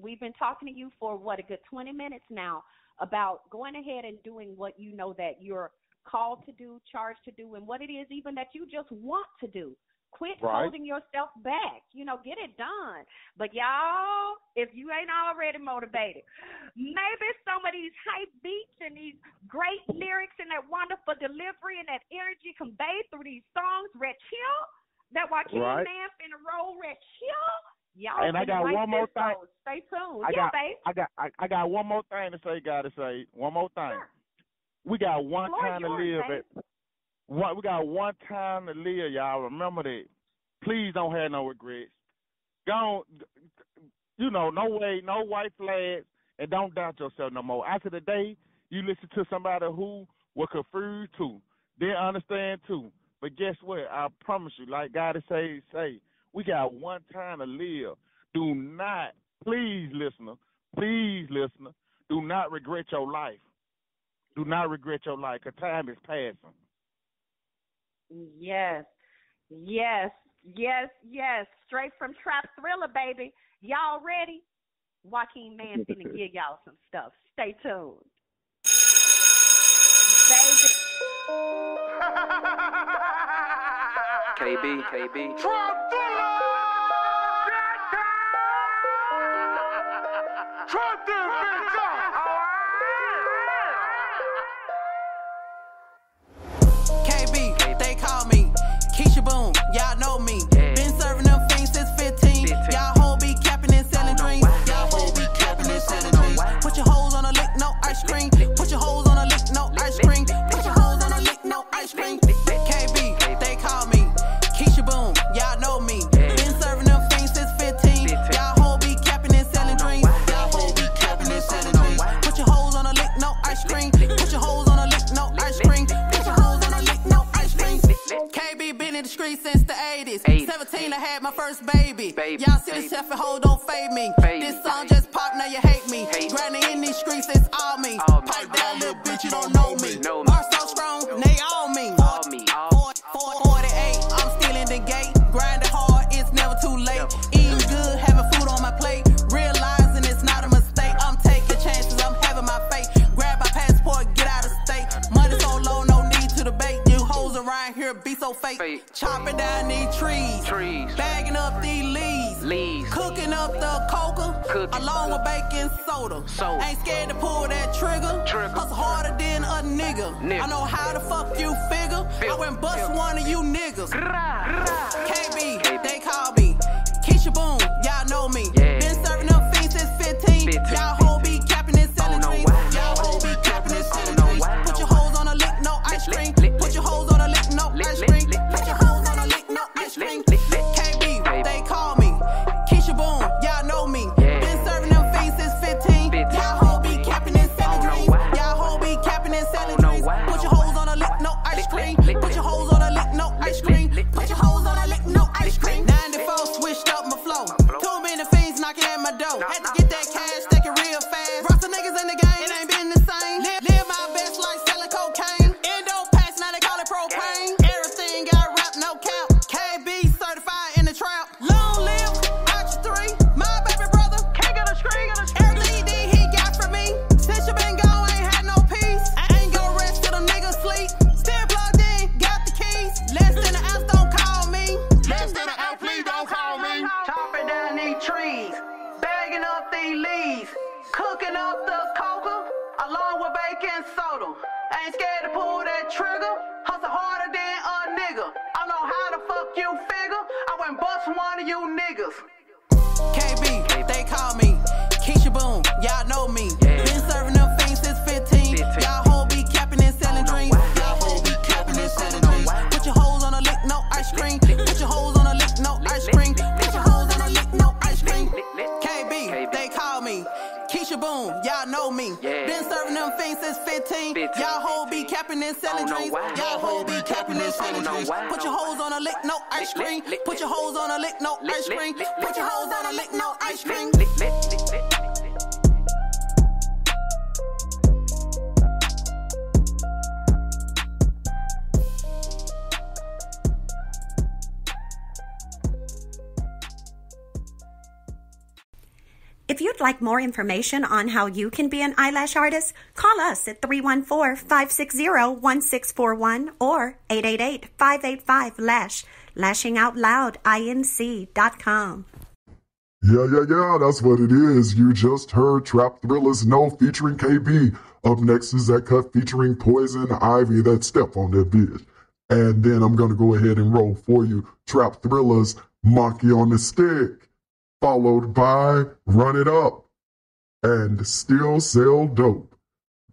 we've been talking to you for, a good 20 minutes now about going ahead and doing what you know that you're called to do, charged to do, and what it is even that you just want to do. Quit holding yourself back. Get it done. But, y'all, if you ain't already motivated, maybe some of these hype beats and these great lyrics and that wonderful delivery and that energy conveyed through these songs, Red Chill, that Joaquin Man finna roll Red Chill. Y'all, and I got one more thing. Stay tuned. I got one more thing to say, one more thing. Sure. We got one time to live. We got one time to live, y'all. Remember that. Please don't have no regrets. Don't, no way, no white flags, and don't doubt yourself no more. After the day, you listen to somebody who will confuse too. They understand too. But guess what? I promise you, like God say, we got one time to live. Do not, please, listener, do not regret your life. Do not regret your life, because time is passing. Yes. Straight from Trap Thriller, baby. Y'all ready? Joaquin Man finna give y'all some stuff. Stay tuned. Baby. KB. Trap Thriller! Trap this bitch up! KB, they call me Keciaboone, y'all know me. Been serving them fiends since 15. Y'all whole be capping and selling dreams. Y'all whole be capping and selling dreams. Put your hoes on a lick, no ice cream. Put your hoes on a lick, no ice cream. Put your hoes on a lick, no ice cream. KB, they call me Keciaboone, y'all know me. Been serving them fiends since 15. Y'all whole be capping and selling dreams. Y'all whole be capping and selling dreams. Put your hoes on a lick, no ice cream. Put your hoes on a lick, no ice cream. Put your hoes on a lick, no ice cream. KB been in the streets since the 80s. 17, I had my first baby. Y'all see the chef and hoe don't fade me. This song just popped, now you hate me. Grinding in these streets, it's all me. Pipe down, little bitch, you don't know me. Bar so strong, they all me. 48, I'm still in the gate. Grinding hard, it's never too late. Eating good, having food on my plate. Realizing it's not a mistake. I'm taking chances, I'm having my fate. Grab my passport, get out of state. Money so low, no need to debate. You hoes around here be so fake. Chopping down these trees. Bagging up these leaves. Cooking up the coca, along with baking soda. Ain't scared to pull that trigger. Hustle harder than a nigga. I know how the fuck you figure. I went bust one of you niggas. KB, they call me Keciaboone, y'all know me. Been serving them fiends since 15. Y'all whole be capping and selling dreams. Y'all whole be capping and selling dreams. Put your hoes on a lick, no ice cream. Put your hoes on a lick, no ice cream. Put your hoes on a lick, no ice cream. KB, they call me Keciaboone, y'all know me. Been serving them fiends since 15. Y'all whole be capping and selling dreams. Y'all whole be capping and selling dreams. Put your hoes on a lick, no ice cream. Put your hoes on a lick, no ice cream. Put your hoes on a lick, no ice cream. 94 switched up my flow. Too many fiends knocking at my door. Had to get that cash, take it real fast. Brought some niggas in the game, it ain't been the same. Live my best life selling cocaine. Endo pass, now they call it propane. Everything got rap, no cap. KB certified in the trap. Long live, Archer 3. My baby brother, can't get a screen. Everything he got from me. Since you been gone, ain't had no peace. I ain't gonna rest till them niggas sleep. Still plugged in, got the keys. Less than an ounce, don't call me. Less than an ounce, please don't call me. Chopping down these trees, bagging up these leaves, cooking up the coca, along with baking soda. Ain't scared to pull that trigger. Hustle harder than a nigga. I know how the fuck you figure. I went bust one of you niggas. KB, they call me Keciaboone, y'all know me. Been serving them fiends since 15. Y'all whole be capping and selling dreams. Y'all whole be capping and selling dreams. Put your hoes on a lick, no ice cream. Put your hoes on a lick, no ice cream. Put your hoes on a lick, no ice cream. KB, they call me Keciaboone, y'all know me. Been serving them fiends since 15. Y'all whole be capping and selling dreams. Y'all whole be capping and selling dreams. Put your hoes on a lick, no ice cream. Put your hoes on a lick, no ice cream. Put your hoes on a lick, no ice cream. If you'd like more information on how you can be an eyelash artist, call us at 314-560-1641 or 888-585-LASH, lashingoutloudinc.com. Yeah, that's what it is. You just heard Trap Thrilla's No featuring KB. Up next is that cut featuring Poison Ivy, that step on that bitch. And then I'm going to go ahead and roll for you Trap Thrilla's Monkey on the Stick, followed by Run It Up and Still Sell Dope.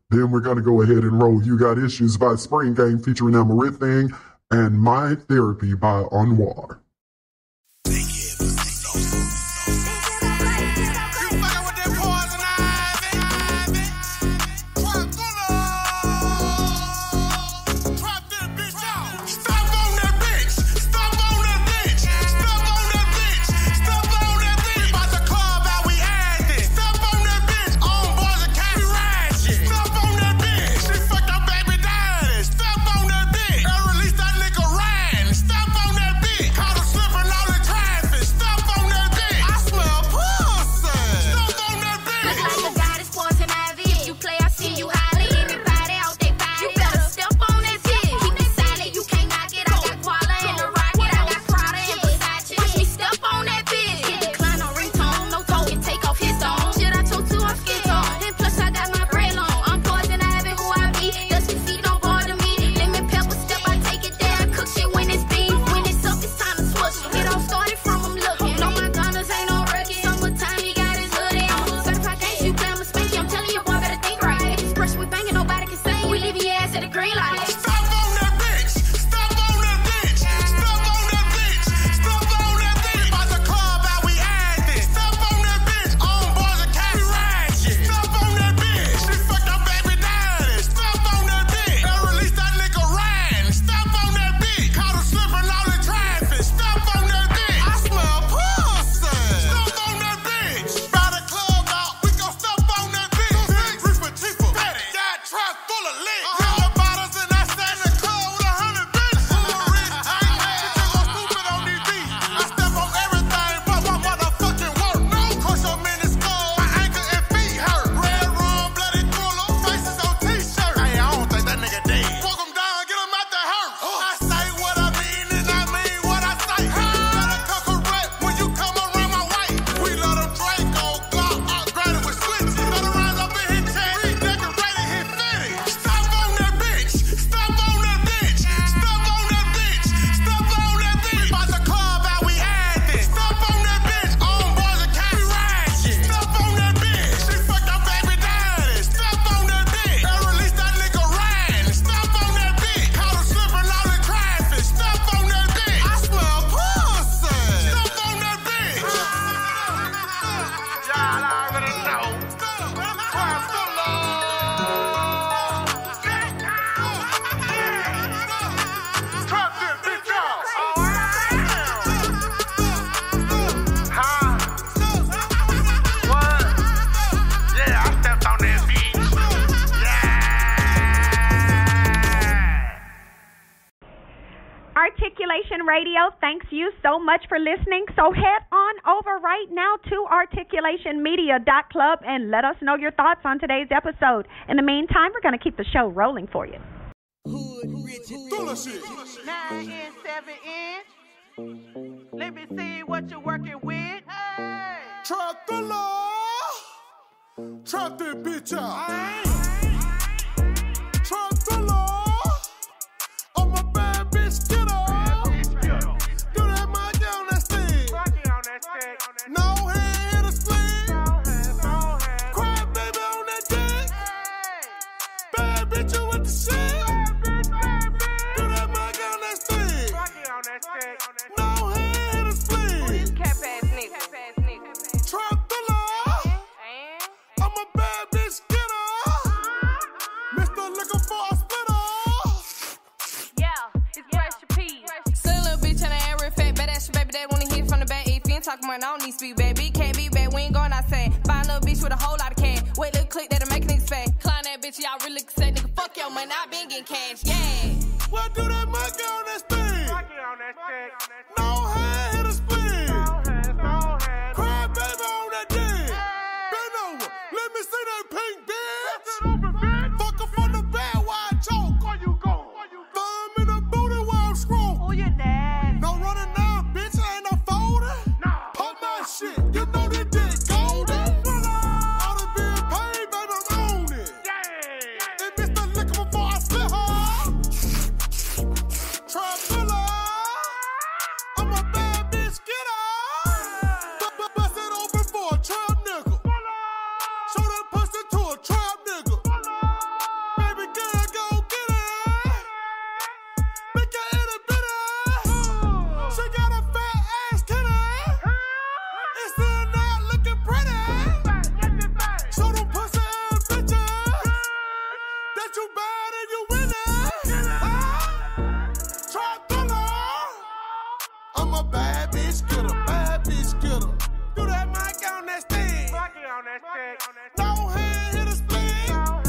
Then we're going to go ahead and roll You Got Issues by Spring Game featuring Amarit Thing and My Therapy by Anwar. ARTiculation Radio thanks you so much for listening. So head on over right now to articulationmedia.club and let us know your thoughts on today's episode. In the meantime, we're going to keep the show rolling for you. Hood, rich, Thrilla shit. 9 inch, 7 inch. Let me see what you're working with. Hey. Try Thrilla. Trap that bitch out. Try Thrilla. I'm a bad bitch, get up. Do that monkey on that stick. No hand, hit a split. Cry baby on that dick. Bad bitch, you with the shit. Do that monkey on that stick. No hand, hit a split. Trap Thrilla. I'm a bad bitch, get up. Mr. Looking for a splitter. Baby, they wanna hit from the back. If you ain't talking money, I don't need speed, baby. Can't be bad, we ain't going outside. Buy a little bitch with a whole lot of cash. Wait, little click that'll make niggas fat. Climb that bitch, y'all really can say, nigga, fuck your money, I been getting cash, yeah. What do that monkey on that stick? No hand, hit a split. Cry baby on that dick. Bend over, let me see that pink bitch. Fuck her from the back while I choke. Thumb in the booty while I'm scroll. No running now, bitch, ain't no folding. Pump my shit, you know that dick golden. All the being paid, baby, I'm on it. And Mr. Liquor before I split her. Try Thrilla. I'm a bad No hand, hit a split. Cry,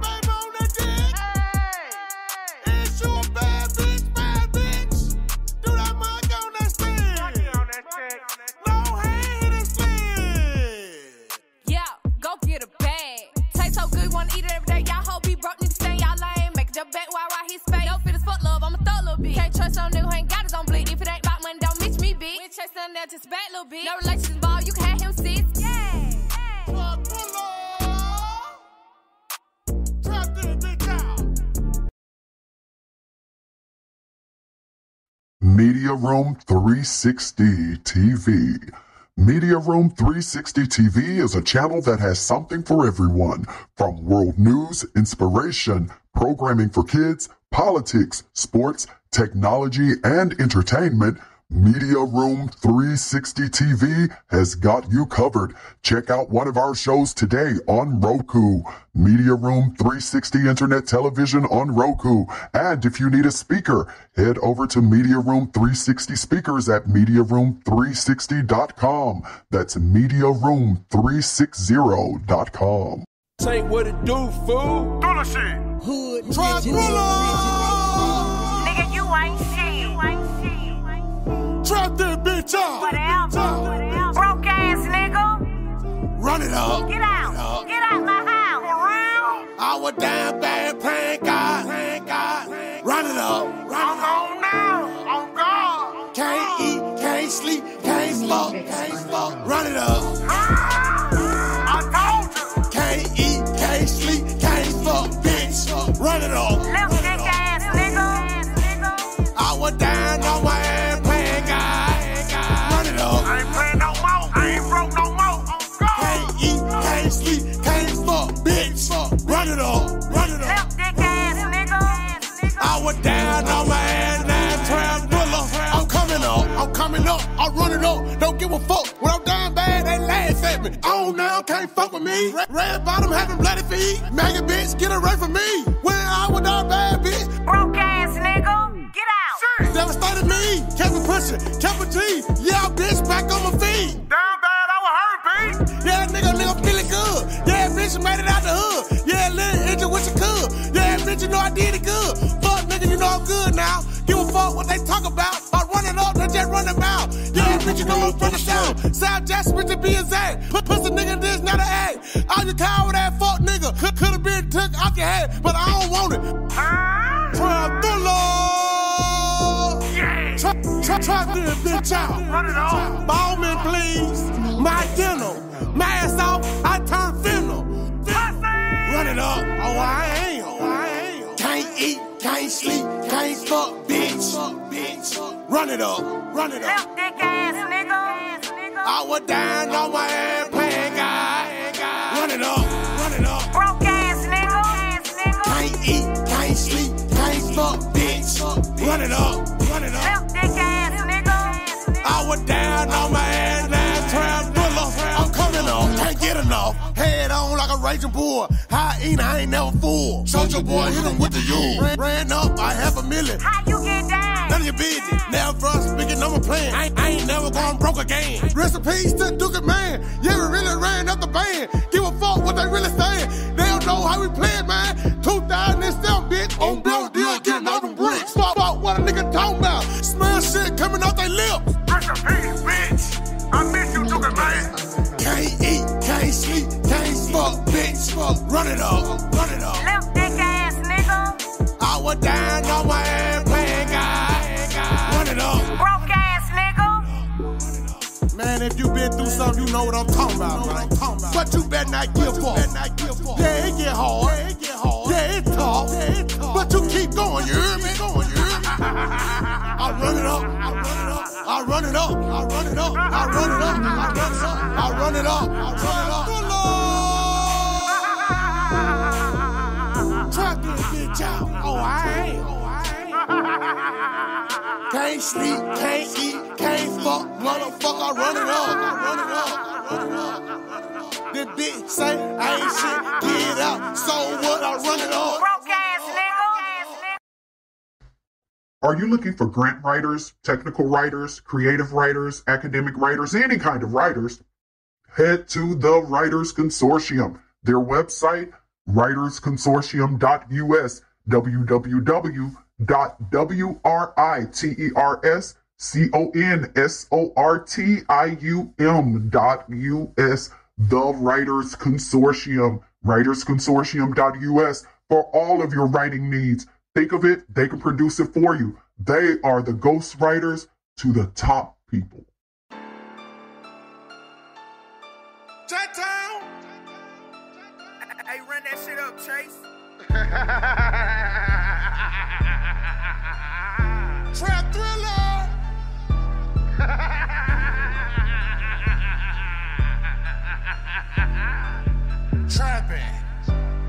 baby, on that dick. Is you a bad bitch, do that monkey on that stick. No hand, hit a split. Yeah, go get a bag. Taste so good, wanna eat it every day. Y'all hope he broke, niggas stay y'all lame. Make the bet while I his face. No fit as fuck love, I'ma throw a little bit. Can't trust on nigga who ain't got his own bleed. If it ain't about money, don't mix me, bitch. We ain't chasing that, just bad little bitch. No relations involved, you can have him sis. Media Room 360 TV. Media Room 360 TV is a channel that has something for everyone, from world news, inspiration, programming for kids, politics, sports, technology, and entertainment. Media Room 360 TV has got you covered. Check out one of our shows today on Roku. Media Room 360 Internet Television on Roku. And if you need a speaker, head over to Media Room 360 Speakers at MediaRoom360.com. That's MediaRoom360.com. Say what it do, fool. Thrilla shit. Hood. Try Thrilla. Nigga, you ain't shit. Trap that bitch out. Whatever. Broke ass nigga. Run it up. Get out. Get out my house. For real? I was down bad playing God. Run it up. I'm on now. On God. Can't eat, can't sleep, can't fuck. Run it up. I told you. Can't eat, can't sleep, can't fuck, bitch. Run it up. Lipstick ass nigga. I was down on my ass playing God. Run it up. I ain't playing no more. I ain't broke no more. Can't eat, can't sleep, can't fuck, bitch. Run it up. Lipstick ass nigga. I was down on my ass, now trap Thrilla. I'm coming up, I'm running up. Don't give a fuck. When I'm down bad, they laugh at me. On now, can't fuck with me. Red bottom having bloody feet. Maggot bitch, get away from me. When I was down bad, bitch. Broke ass nigga. Get out. Devastated me. Kept it pushing, kept a G. Yeah, bitch, back on my feet. Down bad, I was hurt, bitch. Yeah, nigga feeling good. Yeah, bitch, you made it out the hood. Yeah, little injured what you could. Yeah, bitch, you know I did it good. Fuck, nigga, you know I'm good now. Give a fuck what they talk about. I run it up, they just run them out. Yeah, bitch, you know I'm from the South. South Jackson, bitch, it be exact. Pussy nigga, this not an act. All you coward that fuck nigga. Could've been took off your head, but I don't want it. Trap Thrilla. Trap this bitch out. Run it off. Ballman, please. My dinner. Mask off, I turn fennel. Run it up. Oh, I ain't. Can't eat, can't sleep, can't fuck, bitch. Run it up. Lipstick ass nigga. I was down on my ass playing God. Run it up. Broke ass nigga. Can't eat, can't sleep, can't fuck, bitch. Run it up. Lipstick ass nigga. I was down on my ass, now trap Thrilla. I'm coming up, can't get enough. Head on like a raging bull. High eat, I ain't never fool. Soldier boy, hit him with the U. Ran up, I $500,000. How you get down? None of your business. Now for us speaking, I'm a plan. I ain't never gone broke again. Rest in peace to Duke Man. Yeah, we really ran up the band. Give a fuck what they really saying. They don't know how we play it, man. 2007, bitch. On blow deal, getting out them bricks. Fuck what a nigga talking about. Smell shit coming off their lips. Rest in peace, bitch. I miss you, Duke Man. Can't eat, can't sleep, can't fuck, bitch. Run it up. Lipstick ass nigga. I was down on my ass playing God. Run it up. Broke ass nigga. Man, if you been through something, you know what I'm talking about, right? But you better not give up. Yeah, it get hard. Yeah, it's tough. But you keep going, you hear me? I run it up. Try this bitch out. Oh, I ain't. Can't sleep, can't eat, can't fuck, motherfucker. I run it up. This bitch say I ain't shit, get out. So what? I run it up. Broke ass nigga. Are you looking for grant writers, technical writers, creative writers, academic writers, any kind of writers? head to the Writers Consortium. Their website, writersconsortium.us, www.writersconsortium.us, the Writers Consortium, writersconsortium.us, for all of your writing needs. Think of it, they can produce it for you. They are the ghost writers to the top people. Chat-town! Hey, run that shit up, Chase. Trap Thrilla! Trapping.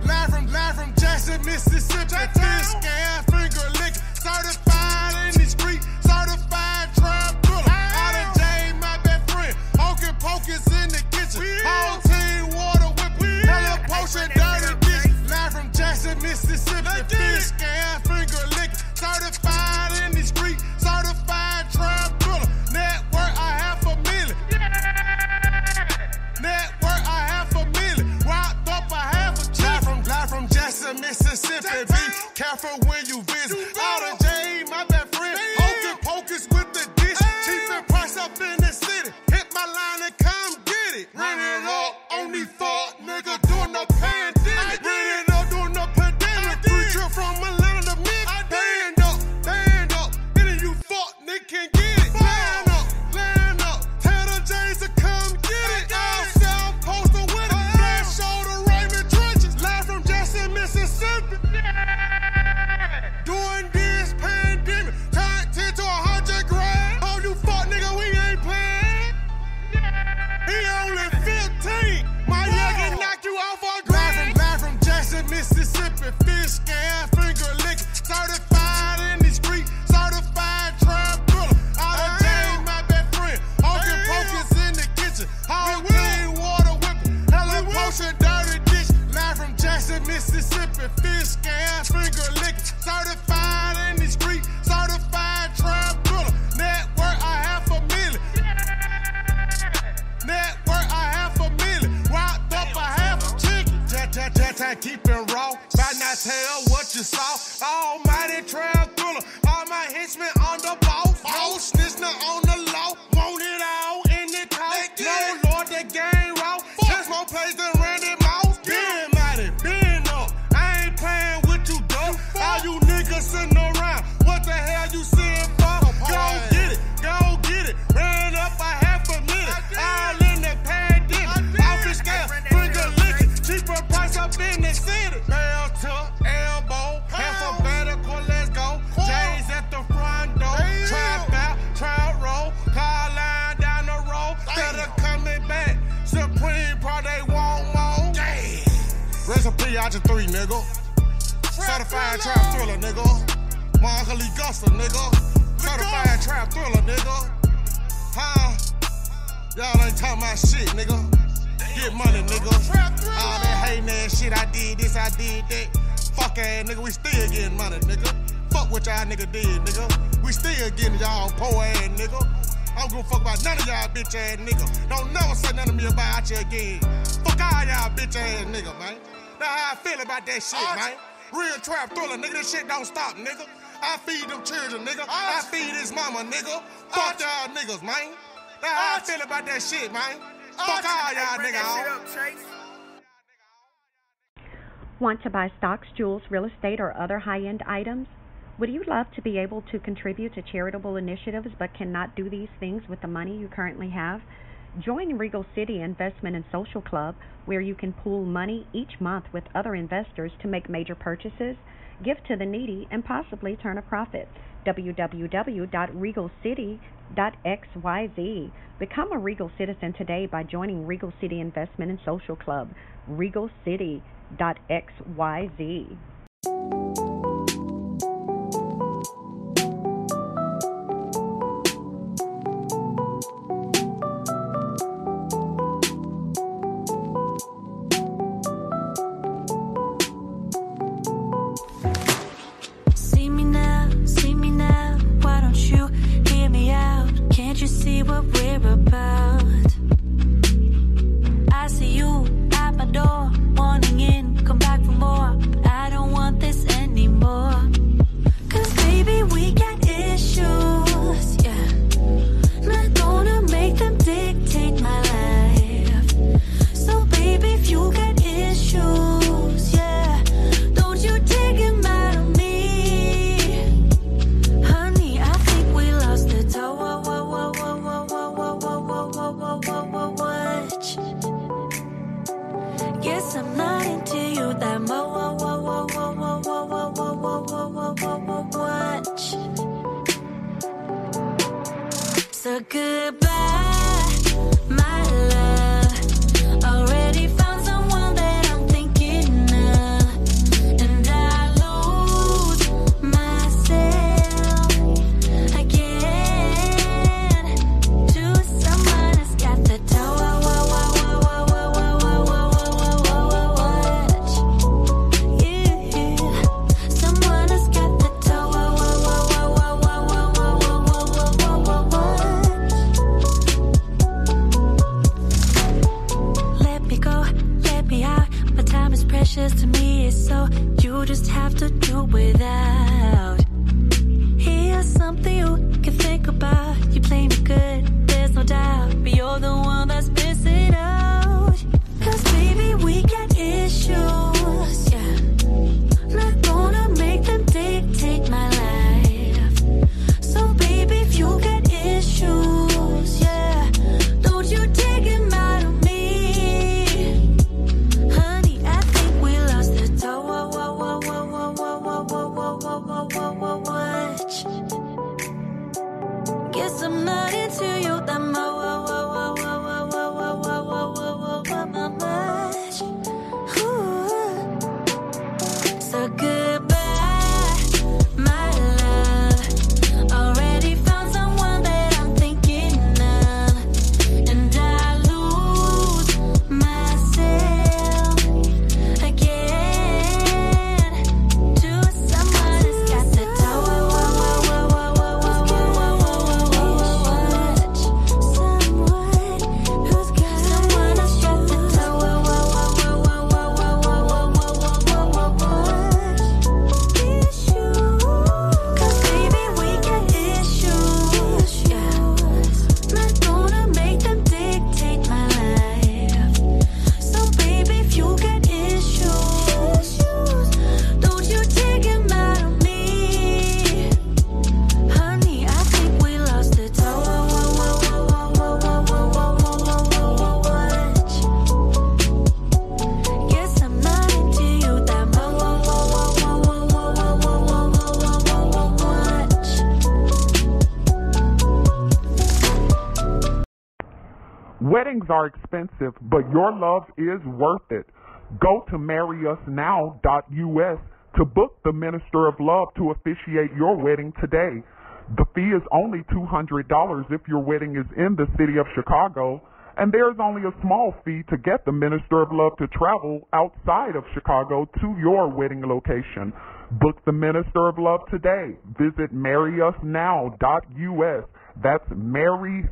Live from Jackson, Mississippi. Fish gas, finger lick. Certified in the street. Certified trap Thrilla. Out of Jane, my best friend. Hocus pocus in the kitchen. Whole team water whipping. Hella potion, dirty dish. Live from Jackson, Mississippi. Fish gas, finger lick. Certified in the street. Certified trap Thrilla. Network, I half a million. Network, I half a million. Rocked up a half a chicken. Live from Jackson, Mississippi. Be careful when you visit. Out of J, my best friend. Hocus pocus with the dish. Cheapest price up in the city. Hit my line and come get it. Run it up on these fuck nigga doing the pandemic. Run it up doing the pandemic. Free trip from Atlanta to Memphis. Band up. Any of you fuck nigga can get it. Land up. Tell the J's to come get it. Outside posted with it. Flash shoulder Raymond trenches. Live from Jackson, Mississippi. Doing this pandemic. Turn 10 to 100 grand. Oh, you fuck nigga, we ain't playing. He only 15. My youngin' knock you off a grand. Live from Jackson, Mississippi. Fish gas, finger licking. Certified in the street. Certified trap Thrilla. Out of Jane, my best friend. Hocus pocus in the kitchen. Whole clean water whipping. Hella potion, dirty dish. Live from Jackson, Mississippi. Fish gas, finger licking. Certified in the street. Certified trap Thrilla. Network, I half a million. Network, I half a million. Rocked up a half a chicken. Keep it raw. Might not tell what you saw. Almighty trap Thrilla. All my henchmen on the boss. Oh, snitch now on the law. Want it all in the talk. No, Lord, the game raw. Just more plays than Randy Moss. Been mighty, been up. I ain't playing with you, though. All you niggas sitting around. What the hell you sitting for? Go get it. Ran up a half a minute. All in the pandemic. Office scale, finger licking. Cheaper price up in the city. Bell to elbow. Alphabetical, let's go. J's at the front door. Trap out, trap roll. Car line down the road. Instead of coming back. Supreme Pro, they want more. Recipe out your 3, nigga. Certified trap Thrilla, nigga. My Uncle Lee Gusta, nigga. Certified trap Thrilla, nigga. Huh? Y'all ain't talking about shit, nigga. Get money, nigga. All that hating ass shit, I did this, I did that. Fuck ass nigga, we still getting money, nigga. Fuck what y'all nigga did, nigga. We still getting y'all poor ass nigga. I don't give a fuck about none of y'all bitch ass nigga. Don't never say nothing to me about you again. Fuck all y'all bitch ass nigga, man. That's how I feel about that shit, man. Real trap Thrilla, nigga. This shit don't stop, nigga. I feed them children, nigga. I feed his mama, nigga. Fuck y'all niggas, man. That's how I feel about that shit, man. Fuck all y'all niggas. Want to buy stocks, jewels, real estate, or other high-end items? Would you love to be able to contribute to charitable initiatives but cannot do these things with the money you currently have? Join Regal City Investment and Social Club, where you can pool money each month with other investors to make major purchases, give to the needy, and possibly turn a profit. www.regalcity.xyz. Become a Regal citizen today by joining Regal City Investment and Social Club. regalcity.xyz. You see what we're about. Weddings are expensive, but your love is worth it. Go to marryusnow.us to book the Minister of Love to officiate your wedding today. The fee is only $200 if your wedding is in the city of Chicago, and there's only a small fee to get the Minister of Love to travel outside of Chicago to your wedding location. Book the Minister of Love today. Visit marryusnow.us. That's marryusnow.us.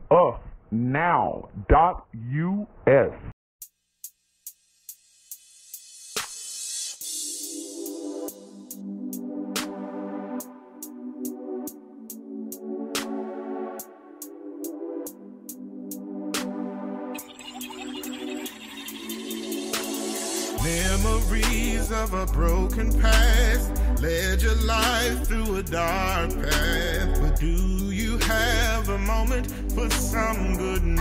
Memories of a broken past led your life through a dark path. But do you have a moment for some good news?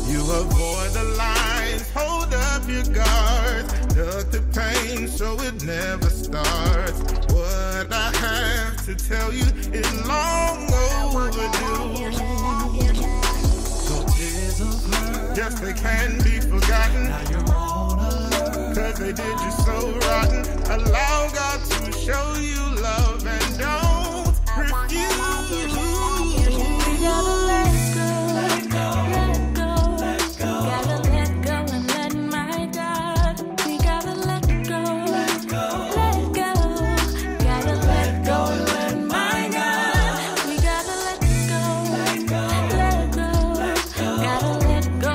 You avoid the lines, hold up your guard, duck the pain so it never starts. What I have to tell you is long overdue. Yes, they can be forgotten. Now you're on alert, 'cause they did you so rotten. Allow God to show you love and don't refuse. We gotta let go, let go, let go. Gotta let go and let my God. We gotta let go, let go, let go. Gotta let go and let my God. We gotta let go, let go, let go. Gotta let go.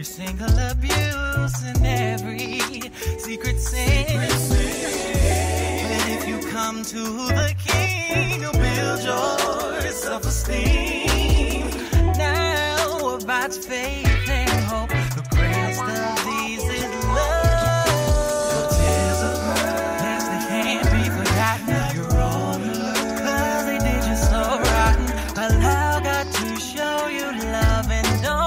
Single abuse and every secret sin. But if you come to the King, you'll build your self-esteem. Now about faith and hope, the greatest of these is love. Your tears of hurt, yes, they can't be forgotten. Now you're on alert, 'cause they did you so rotten. Allow God to show you love and don't.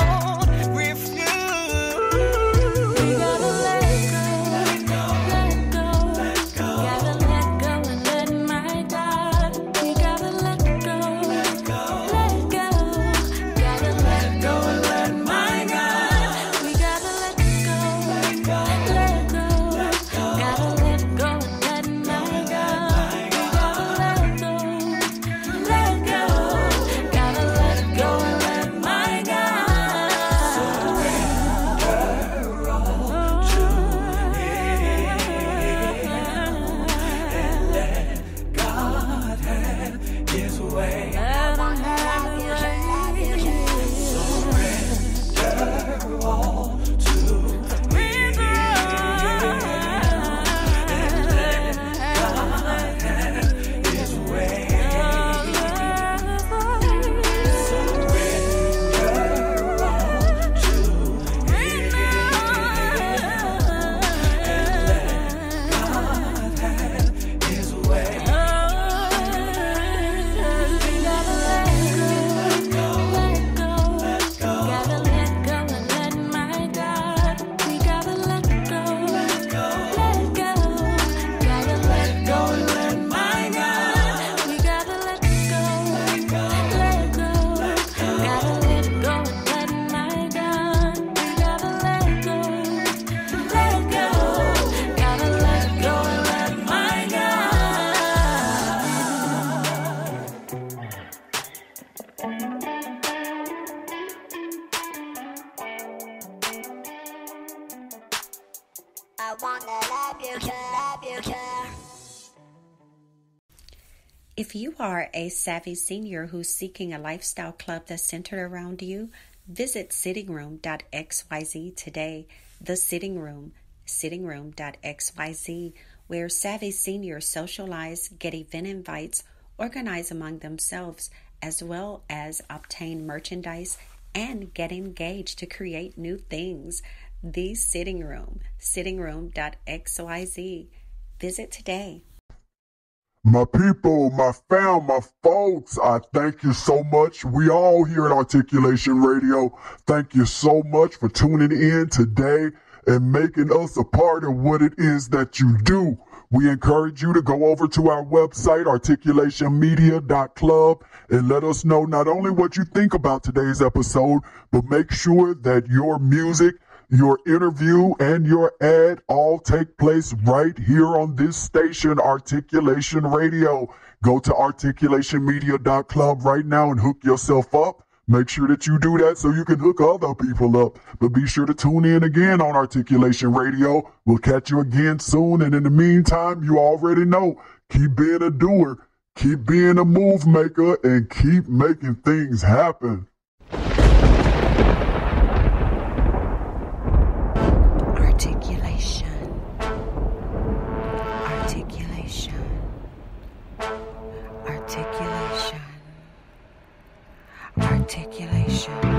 If you are a savvy senior who's seeking a lifestyle club that's centered around you, visit sittingroom.xyz today. The Sitting Room, sittingroom.xyz, where savvy seniors socialize, get event invites, organize among themselves, as well as obtain merchandise and get engaged to create new things. The Sitting Room, sittingroom.xyz. Visit today. My people, my fam, my folks, I thank you so much. We all here at Articulation Radio, thank you so much for tuning in today and making us a part of what it is that you do. We encourage you to go over to our website, articulationmedia.club, and let us know not only what you think about today's episode, but make sure that your music, your interview, and your ad all take place right here on this station, Articulation Radio. Go to articulationmedia.club right now and hook yourself up. Make sure that you do that so you can hook other people up. But be sure to tune in again on Articulation Radio. We'll catch you again soon. And in the meantime, you already know, keep being a doer, keep being a move maker, and keep making things happen. Articulation.